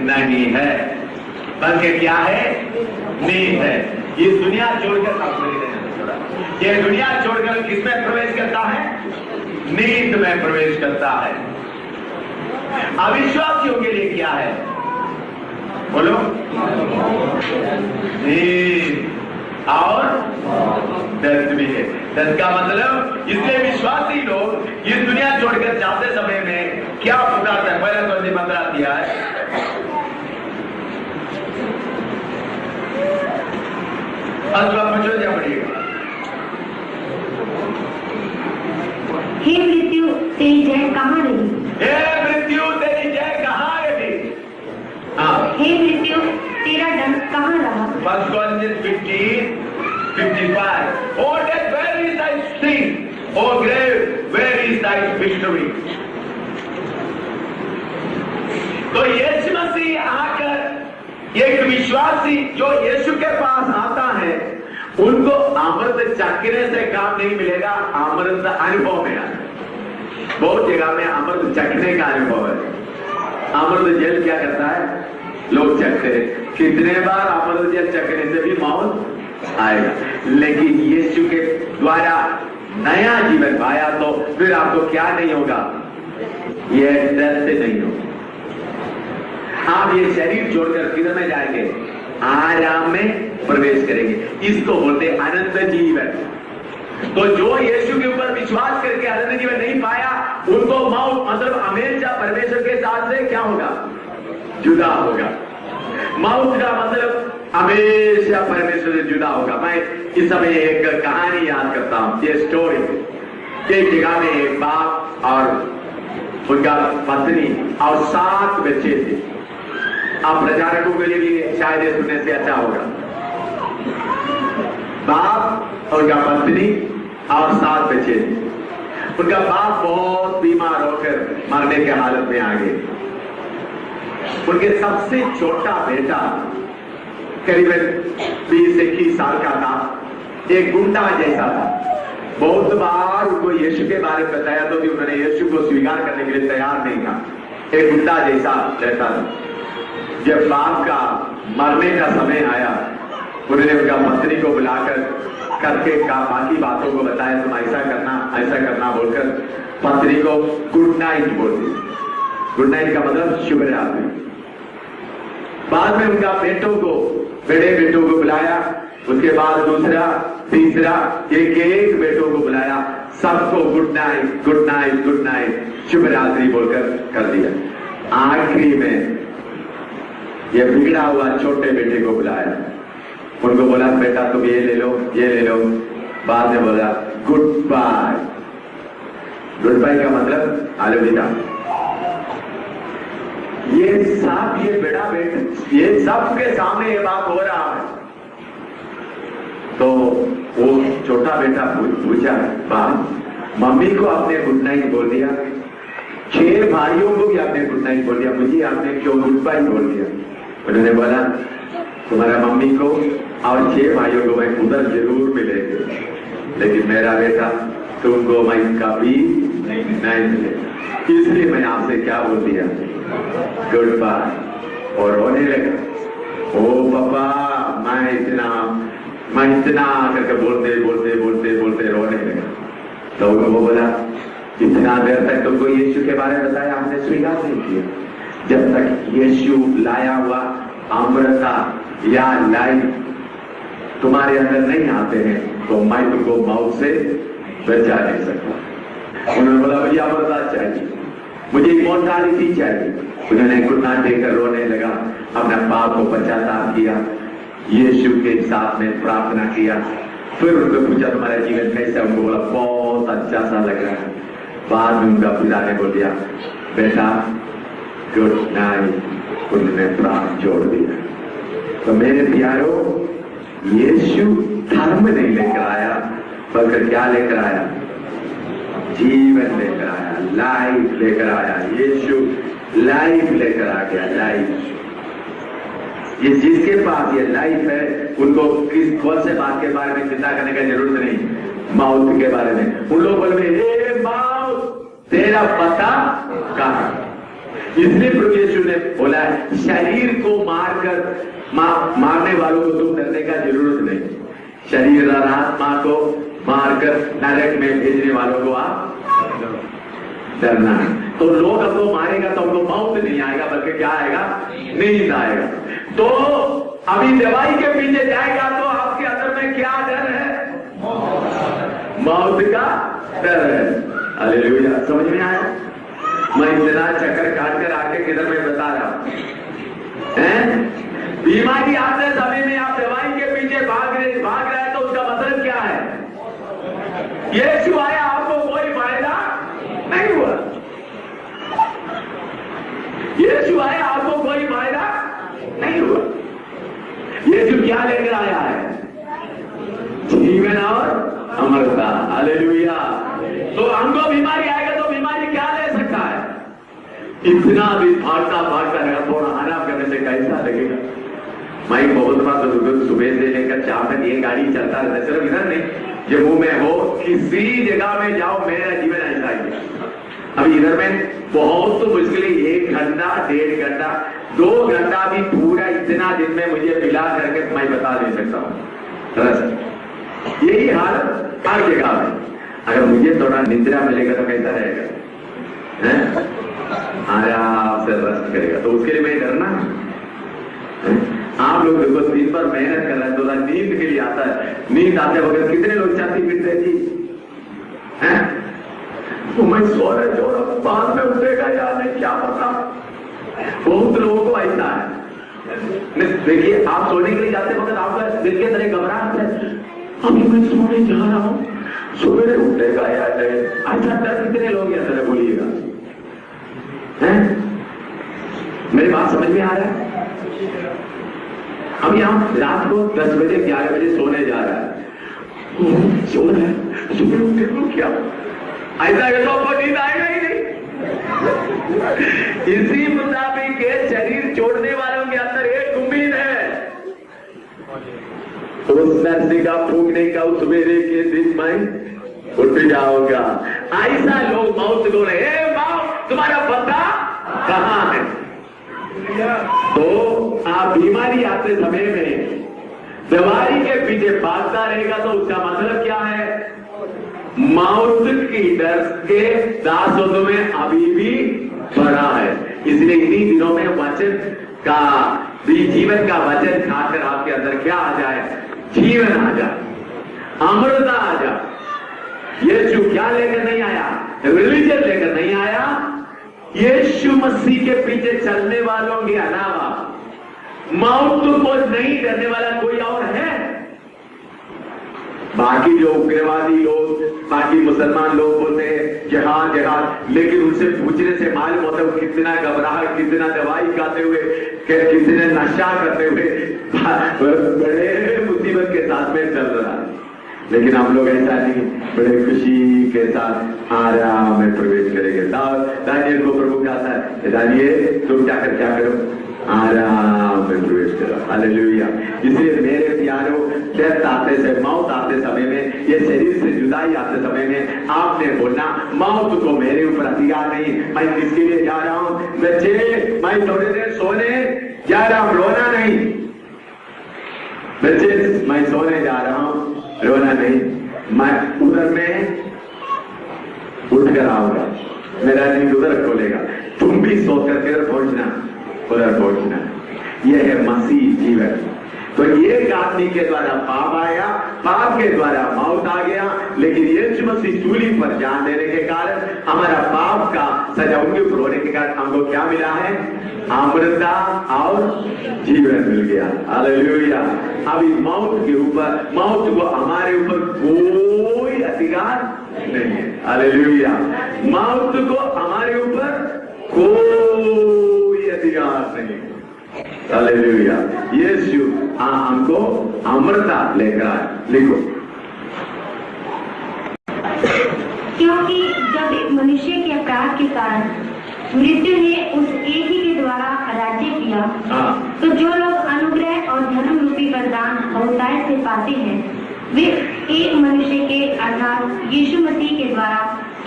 नहीं है, बल्कि क्या है, नींद है। ये दुनिया छोड़कर ये दुनिया छोड़कर किसमें प्रवेश करता है, नींद में प्रवेश करता है। अविश्वासियों के लिए क्या है, बोलो। और दर्द भी है। दर्द का मतलब इसलिए विश्वासी लोग इस दुनिया छोड़कर जाते समय में क्या पुकारते हैं? पहले तो 15 दिया है। जा पड़ेगा। हे मृत्यु तेरी जय कहाँ रही? हे मृत्यु तेरी जय कहाँ रही? हाँ। हे मृत्यु तेरा दंड कहाँ रहा? 1 Corinthians 15:55. Oh death, where is thy sting? Oh grave, where is thy victory? तो यीशु मसीह आकर एक विश्वासी जो यीशु के पास आता है उनको अमृत चखने से काम नहीं मिलेगा, अमृत अनुभव में आता है। बहुत जगह में अमृत चखने का अनुभव है। अमृत जल क्या करता है? लोग चखते हैं। कितने बार अमृत जल चखने से भी मौत आएगा, लेकिन यीशु के द्वारा नया जीवन पाया तो फिर आपको क्या नहीं होगा? ये डर से नहीं होगा। आप ये शरीर छोड़कर किधर में जाएंगे? आराम में प्रवेश करेंगे। इसको बोलते अनंत जीवन। तो जो यीशु के ऊपर विश्वास करके अनंत जीवन नहीं पाया उनको मौत मतलब हमेशा परमेश्वर के साथ से क्या होगा? जुदा होगा। मौत का मतलब हमेशा परमेश्वर से जुदा होगा। मैं इस समय एक कहानी याद करता हूं, ये स्टोरी। एक जगह में एक बाप और उनका पत्नी और 7 बच्चे थे। आप प्रचारकों के लिए भी शायद ये सुनने से अच्छा होगा। बाप और उनका पत्नी और 7 बच्चे थे। उनका बाप बहुत बीमार होकर मरने के हालत में आ गए। उनके सबसे छोटा बेटा करीबन 20-21 साल का था, एक गुंडा जैसा था। बहुत बार उनको यीशु के बारे में बताया तो भी उन्होंने यीशु को स्वीकार करने के लिए तैयार नहीं था। एक गुंडा जैसा रहता था। जब बाप का मरने का समय आया उन्होंने उनका पत्नी को बुलाकर करके बाकी बातों को बताया, तुम ऐसा करना बोलकर पत्नी को गुड नाइट बोल दी। गुड नाइट का मतलब शुभ रात्रि। बाद में उनका बड़े बेटों को बुलाया, उसके बाद दूसरा, तीसरा, एक बेटों को बुलाया, सबको good night good night good night शुभ रात्रि बोलकर कर दिया। आखिरी में ये बिगड़ा हुआ छोटे बेटे को बुलाया, उनको बोला बेटा तुम ये ले लो। बाद में बोला गुड बाय। गुड बाय का मतलब अलविदा। ये बड़ा बेटा, ये सबके सामने ये बात हो रहा है। तो वो छोटा बेटा पूछा, बाप मम्मी को आपने गुड नाइट बोल दिया, 6 भाइयों को भी आपने गुड नाइट बोल दिया, मुझे आपने क्यों गुड बाय बोल दिया? उन्होंने बोला तुम्हारा मम्मी को और 6 भाइयों को मैं उधर जरूर मिलेंगे, लेकिन मेरा बेटा तुमको मैं कभी नहीं मिले, इसलिए मैं आपसे क्या बोल दिया गुड बाय। और रोने लगा। ओ पापा मैं इतना करके बोलते रोने लगा। तो वो बोला इतना देर तक तुमको यीशु के बारे में बताया, हमने स्वीकार नहीं किया। जब तक यीशु लाया हुआ अमृत या लाइफ तुम्हारे अंदर नहीं आते हैं तो मैं तुमको मौत से बचा नहीं सकता। उन्होंने बोला मुझे अमृत चाहिए, मुझे इमोर्टैलिटी चाहिए। उन्होंने घुटना देकर रोने लगा, अपने पाप को पश्चाताप किया, यीशु के साथ में प्रार्थना किया। फिर उनको पूछा तुम्हारा जीवन कैसा? उनको बोला बहुत अच्छा सा लग रहा है। बाद में उनका पिता ने बोल दिया बेटा गुड नाइट। उन्होंने प्राण जोड़ दिया। तो मेरे प्यारो यीशु धर्म नहीं लेकर आया बल्कि क्या लेकर आया? जीवन लेकर आया, लाइफ लेकर आया। यीशु लाइफ लेकर आ गया। लाइफ ये जिसके पास ये लाइफ है उनको कौन से बात के बारे में चिंता करने की जरूरत नहीं, मौत के बारे में। उन लोग बोले हे मौत तेरा पता कहां? इसलिए प्रभु यीशु ने बोला शरीर को मारने वालों को तुम डरने का जरूरत नहीं, शरीर और आत्मा को मारकर नरक में भेजने वालों को आप डरना है। तो लोग हमको मारेगा तो हमको मौत नहीं आएगा बल्कि क्या आएगा? नींद आएगा। तो अभी दवाई के पीछे जाएगा तो आपके अंदर में क्या डर है? मौत का डर है। हालेलुया, समझ में आया? मैं इतना चक्कर काट कर आके किधर मैं बता रहा हूं? बीमारी आते समय में आप दवाई के पीछे भाग रहे हैं तो उसका मतलब क्या है? यीशु आया, आपको कोई फायदा नहीं हुआ। यीशु आया, आपको कोई फायदा नहीं हुआ। यीशु क्या लेकर आया है? जीवन और अमरता। हालेलुया। तो हमको बीमारी आएगा तो बीमारी क्या ले सकता है? इतना भी भागता आराम करने से कैसा लगेगा? मैं बहुत बार तो सुबह से लेकर 4 तक ये गाड़ी चलता रहता है। सिर्फ इधर नहीं, जम्मू में हो किसी जगह में जाओ, मेरा जीवन ऐसा ही है। अभी इधर में बहुत तो मुश्किल 1 घंटा 1.5 घंटा 2 घंटा भी पूरा इतना दिन में मुझे मिला करके मैं बता नहीं सकता हूँ। यही हाल हर जगह में। अगर मुझे थोड़ा निद्रा मिलेगा तो कैसा रहेगा? आराम से रेस्ट करेगा। तो उसके लिए मैं डरना? आप लोग देखो दिन भर मेहनत कर रहे हैं, थोड़ा नींद के लिए आता है। नींद आते वक्त कितने लोग छाती पीट रहे थी? तो मैं सो रहा जो बाद में उठेगा या नहीं क्या पता। बहुत लोगों को ऐसा है। देखिए, आप सोने के लिए जाते वक्त आपका दिल के अंदर घबराहट है, अभी मैं सोने जा रहा हूं, सवेरे उठेगा या नहीं। ऐसा डर कितने लोग हैं? जरा बोलिएगा। मेरी बात समझ में आ रहा है? अब यहां रात को 10 बजे 11 बजे सोने जा रहा है, सो रहा है, सुबह उठे तो क्या ऐसा है? तो आपको नींद आएगा ही नहीं। इसी मुताबिक के शरीर छोड़ने वालों के अंदर एक उम्मीद है, उस नरसी का फूकने का उस सवेरे के दिन में उठ जाओगा। ऐसा लोग मौत को रहे, मौत तुम्हारा पता कहां है? तो आप बीमारी आते समय में दवाई के पीछे भागता रहेगा तो उसका मतलब क्या है? मौत की डर के दासों में अभी भी बड़ा है। इसलिए इन्हीं दिनों में वचन का भी, जीवन का वचन खाकर आपके अंदर क्या आ जाए? जीवन आ जाए, अमरता आ जाए। यीशु क्या लेकर नहीं आया? रिलीजन लेकर नहीं आया। यीशु मसीह के पीछे चलने वालों के अलावा मौत को नहीं डरने वाला कोई और है? बाकी जो उग्रवादी लोग, बाकी मुसलमान लोग बोलते हैं जहां जहां, लेकिन उनसे पूछने से मालूम होता है कितना घबराहट, कितना दवाई खाते हुए, कितने नशा करते हुए बड़े मुसीबत के साथ में चल रहा है। लेकिन हम लोग ऐसा नहीं, बड़े खुशी के साथ आराम में प्रवेश करेंगे। दानियल को प्रभु कहता है, दानियल तुम जाकर क्या करो? आराम में प्रवेश करो। हालेलुया। इसलिए मेरे प्यारों, डेथ आते से, मौत आते समय में, ये शरीर से जुदाई आते समय में आपने बोलना, मौत को मेरे ऊपर अधिकार नहीं, मैं किसके लिए जा रहा हूं? बच्चे, मैं थोड़ी देर सोने जा रहा हूं, रोना नहीं। बच्चे, मैं सोने जा रहा हूं, रोना नहीं। मैं उधर में उठ कर आऊंगा, मेरा नींद उधर खोलेगा, तुम भी सोकर किधर पहुंचना? उधर पहुंचना। यह है मसीह जीवन। तो एक आदमी के द्वारा पाप आया, पाप के द्वारा मौत आ गया, लेकिन यीशु मसीह सूली पर जान देने के कारण हमारा पाप का सजा उनके ऊपर होने के कारण हमको क्या मिला है? अमरता और जीवन मिल गया। हालेलुया। अभी मौत के ऊपर, मौत को हमारे ऊपर कोई अधिकार नहीं है। हालेलुया। मौत को हमारे ऊपर कोई अधिकार नहीं। हालेलुया। यीशु हमको अमरता लेकर आए। लिखो, क्योंकि जब एक मनुष्य के अपराध के कारण मृत्यु ने उस एक ही के द्वारा राज्य किया, तो जो लोग अनुग्रह और धर्म रूपी वरदान बहुतायत से पाते हैं, वे एक मनुष्य के अर्थात यीशु मसीह के द्वारा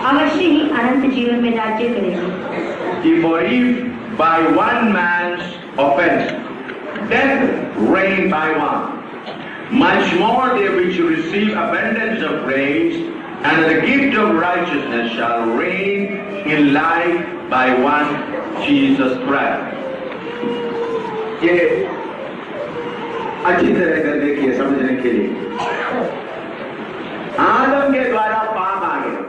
अवश्य ही अनंत जीवन में राज्य करेंगे। For if by one man's offense death reigned by one, much more they which receive abundance of grace and the gift of righteousness shall reign in life by one Jesus Christ. ये अच्छी तरह कर देखिए समझने के लिए। आदम के द्वारा पाप आ गया,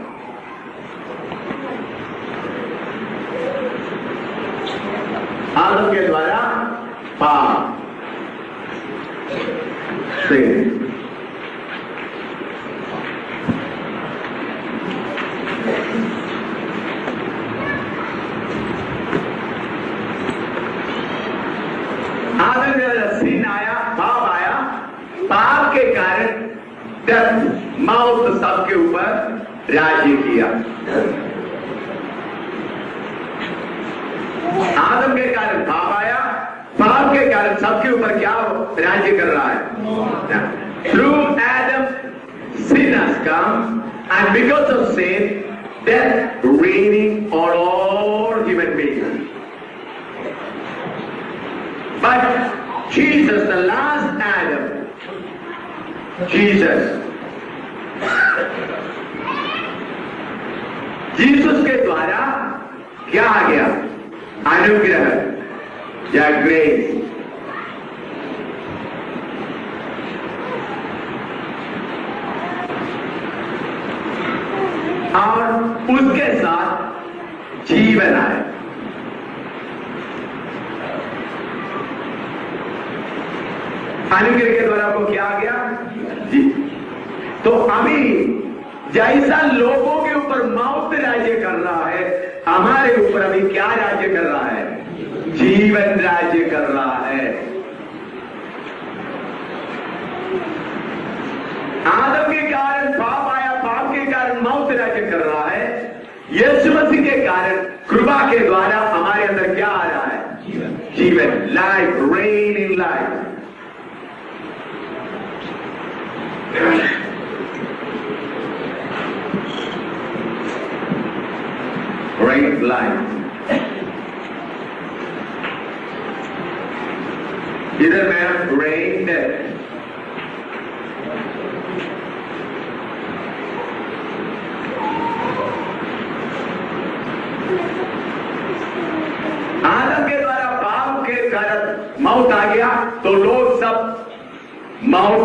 आदम के द्वारा पाप से आदम के द्वारा सीन आया, पाप आया, पाप के कारण डेथ मौत सबके ऊपर राज्य किया। आदम के कारण पाप आया, पाप के कारण सबके ऊपर क्या राज्य कर रहा है? Through Adam sin has come, and because of sin death reigning on all human beings. But Jesus, the last Adam, Jesus के द्वारा क्या आ गया? अनुग्रह या ग्रेस। और उसके साथ जीवन आए। अनुग्रह के द्वारा आपको क्या आ गया? जी। तो अभी जैसा लोगों के ऊपर मौत राज्य कर रहा है, हमारे ऊपर अभी क्या राज्य कर रहा है? जीवन राज्य कर रहा है। आदम के कारण पाप आया, पाप के कारण मौत राज्य कर रहा है। यीशु मसीह के कारण कृपा के द्वारा हमारे अंदर क्या आ रहा है? जीवन, life, rain in life. Rain life। इधर में rain आदम के द्वारा पाप के कारण मौत आ गया, तो लोग सब मौत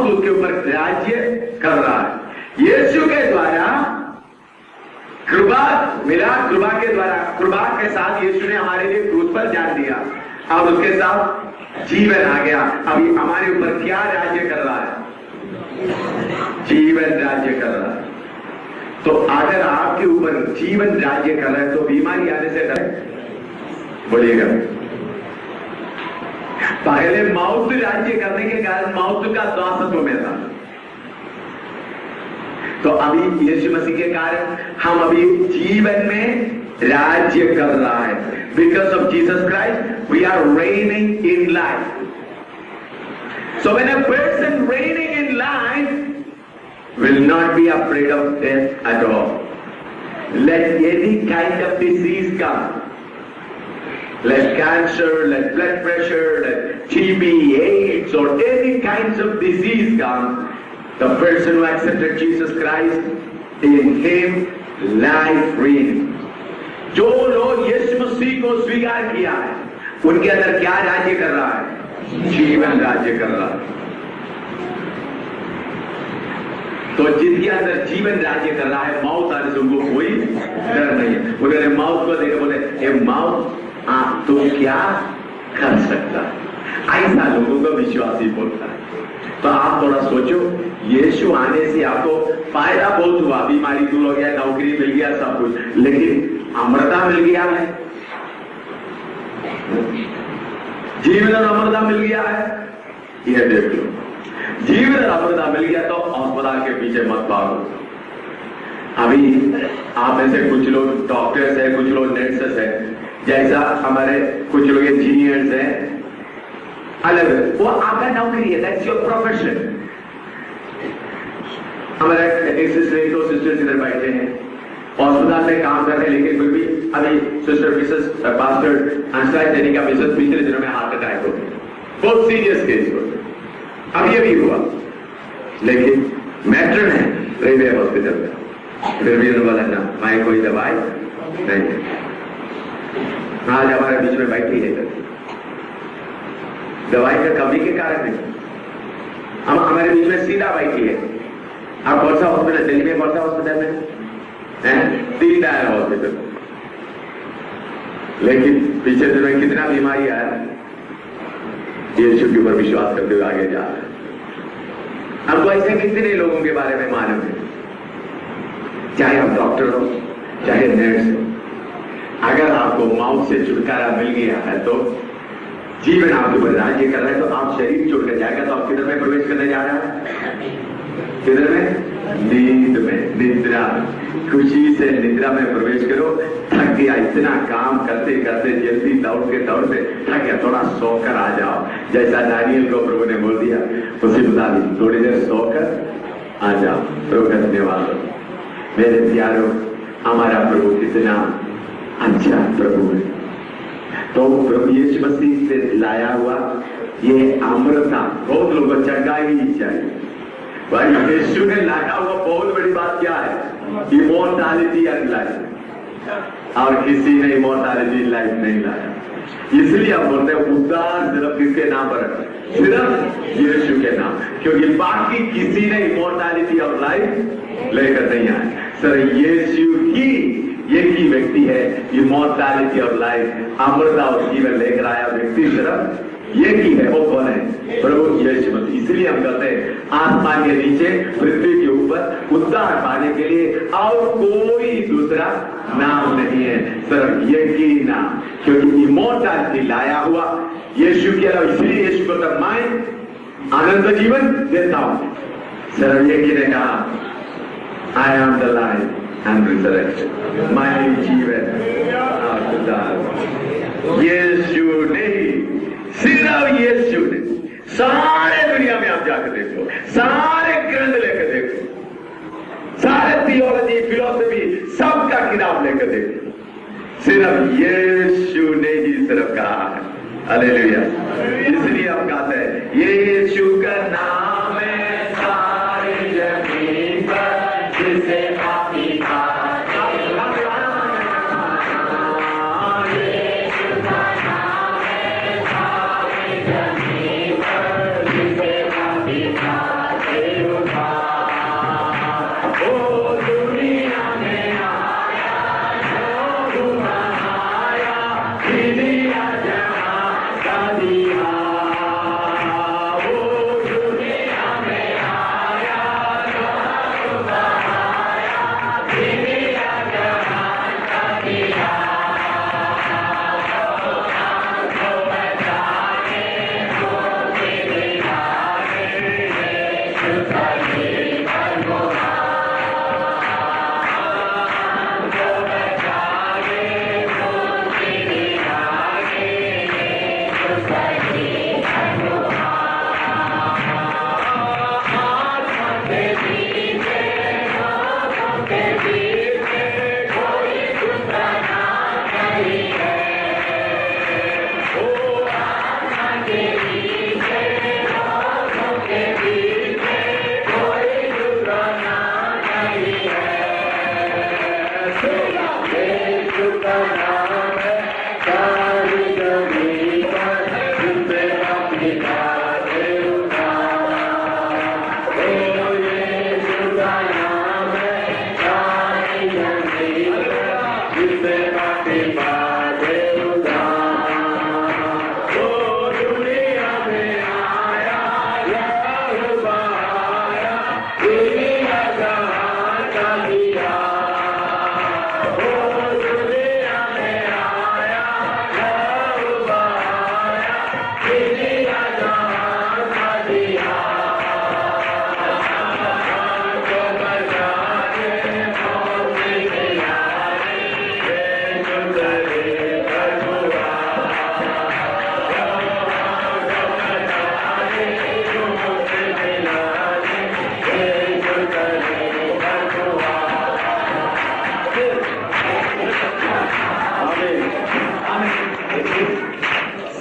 उसके ऊपर राज्य कर रहा है। यीशु के द्वारा कृपा मिला, कृपा के द्वारा, कृपा के साथ यीशु ने हमारे लिए क्रूस पर जान दिया और उसके साथ जीवन आ गया। अभी हमारे ऊपर क्या राज्य कर रहा है? जीवन राज्य कर रहा है। तो अगर आपके ऊपर जीवन राज्य कर रहा है तो बीमारी आने से डर बोलिएगा। पहले मौत राज्य करने के कारण मौत का दासत्व में था, तो अभी यीशु मसीह के कारण हम अभी जीवन में राज्य कर रहा है। Because of Jesus Christ we are reigning in life. So when a person reigning in life will not be afraid of death at all. Let any kind of disease come, let cancer, let blood pressure, let TB, AIDS, or any kinds of disease come, the person who accepted Jesus Christ, in him life reigns. जो लोग यीशु मसीह को स्वीकार किया है, उनके अंदर क्या राज्य कर रहा है? जीवन राज्य कर रहा है। तो जिनके अंदर जीवन राज्य कर रहा है, मौत आने से उनको कोई डर नहीं है। उन्होंने मौत को देखे बोले, ये मौत आप तो क्या कर सकता है? ऐसा लोगों का विश्वास ही बोलता है। तो आप थोड़ा सोचो, यीशु आने से आपको फायदा बहुत हुआ, बीमारी दूर हो गया, नौकरी मिल गया, सब कुछ, लेकिन अमरता मिल गया है, जीवन और अमरता मिल गया है। यह देख लो, जीवन और अमरता मिल गया तो अस्पताल के पीछे मत भागो। अभी आप में से कुछ लोग डॉक्टर्स हैं, कुछ लोग नर्सेस हैं, जैसा हमारे कुछ लोग इंजीनियर्स हैं, अलग, वो आपका नौकरी है, दैट्स योर प्रोफेशन। हमारे एक सिस्टर, दो सिस्टर्स इधर बैठे हैं, अस्पताल में काम कर रहे हैं, लेकिन फिर भी अभी सिस्टर मिसेस पास्टर अंशराज देनी का मिसेस पिछले दिनों में हार्ट अटैक हो गया, बहुत सीरियस केस हो, अभी हुआ, लेकिन मैट्रन है रेलवे हॉस्पिटल में, फिर भी वाला ना मैं कोई दवाई नहीं। आज हमारे बीच में बैठी है, दवाई का कमी के कारण नहीं। हम हमारे बीच में सीधा बैठी है। आप कौन सा हॉस्पिटल, दिल्ली में कौन सा हॉस्पिटल में? 3 टायर हॉस्पिटल। लेकिन पीछे दिनों में कितना बीमारी आया, यीशु के ऊपर विश्वास करते हुए आगे जा रहे हैं। हमको ऐसे कितने लोगों के बारे में मालूम है, चाहे आप डॉक्टर हो चाहे नर्स हो, अगर आपको मौत से छुटकारा मिल गया है तो जीवन आपके ऊपर राज्य कर रहा है, तो आप शरीर छोड़कर जाएगा तो आप किधर में प्रवेश करने जा रहा है? किधर में? नींद में, निद्रा। खुशी से निद्रा में प्रवेश करो। थक गया, इतना काम करते करते जल्दी दौड़ते थक गया, थोड़ा सोकर आ जाओ। जैसा दानियल को प्रभु ने बोल दिया उसी मुताबिक थोड़ी देर सोकर आ जाओ। प्रभु का धन्यवाद। मेरे प्यारों, हमारा प्रभु कितना अच्छा प्रभु है। तो प्रभु यीशु मसीह से लाया हुआ ये अमृता बहुत लोगों को चढ़ना ही चाहिए। भाई यीशु ने लाया हुआ बहुत बड़ी बात क्या है? Immortality and life. और किसी ने इमॉर्टैलिटी लाइफ नहीं लाया। इसलिए हम बोलते हैं उद्धार सिर्फ किसके नाम पर? सिर्फ यीशु के नाम, क्योंकि बाकी किसी ने इमॉर्टैलिटी और लाइफ लेकर नहीं आए। सर यीशु ही एक ही व्यक्ति है इमॉर्टैलिटी और लाइफ, अमृता और जीवन लेकर आया व्यक्ति सिर्फ एक ही है। वो कौन है? प्रभु यीशु मसीह। इसलिए हम कहते हैं आसमान के नीचे पृथ्वी के ऊपर उद्धार पाने के लिए और कोई दूसरा नाम नहीं है, सिर्फ एक ही नाम, क्योंकि इमॉर्टैलिटी लाया हुआ यीशु के अलावा। इसलिए यीशु को तब मैं अनंत जीवन देता हूं। सिर्फ एक ही ने कहा I am the life and resurrection, मैं जीवन और उद्धार। यीशु नहीं, सिर्फ यीशु ने। सारे दुनिया में आप जाकर देखो, सारे ग्रंथ लेकर देखो, सारे थियोलॉजी फिलॉसफी सबका किताब लेकर देखो, सिर्फ यीशु ने ही सिर्फ कहा है। हालेलुया। इसलिए हम कहते हैं यीशु का नाम है सारी जमीन पर, जिसे आपकी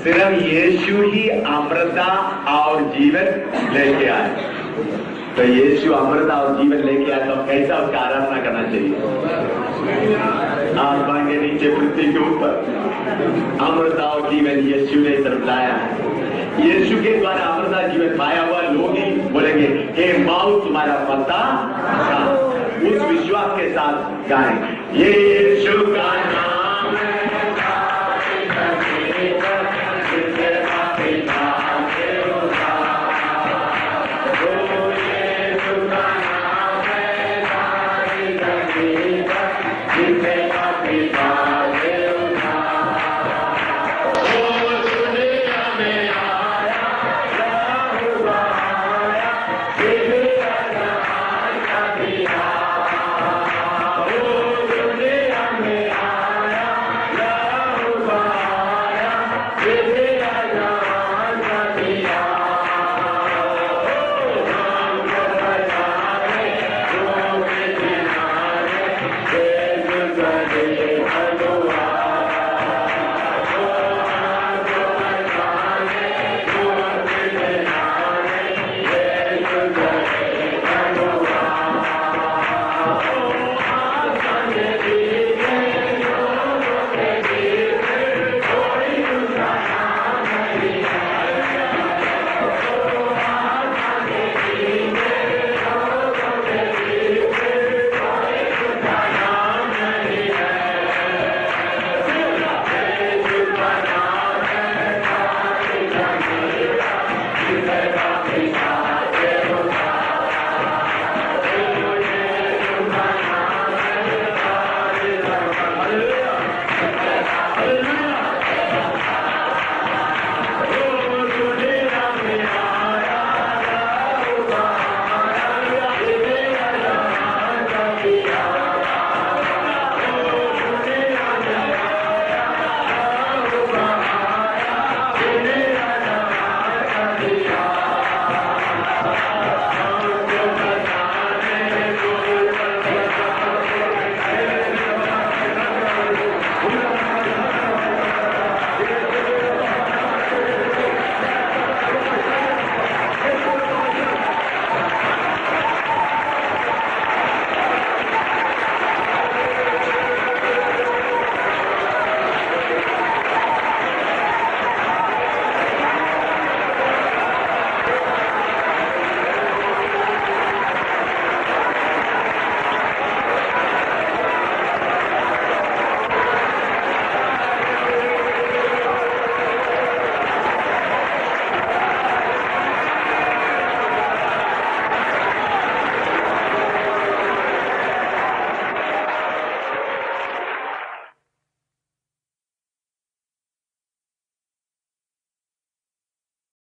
सिर्फ यीशु ही अमृता और जीवन लेके आए। तो यीशु अमृता और जीवन लेके आए तो कैसा उसका आराधना करना चाहिए? आसमान के नीचे पृथ्वी के ऊपर अमृता और जीवन यीशु ने तरफ लाया है। यीशु के द्वारा अमरता जीवन पाया हुआ लोग ही बोलेंगे हे मौत तुम्हारा पत्ता, उस विश्वास के साथ गाएं, ये यीशु का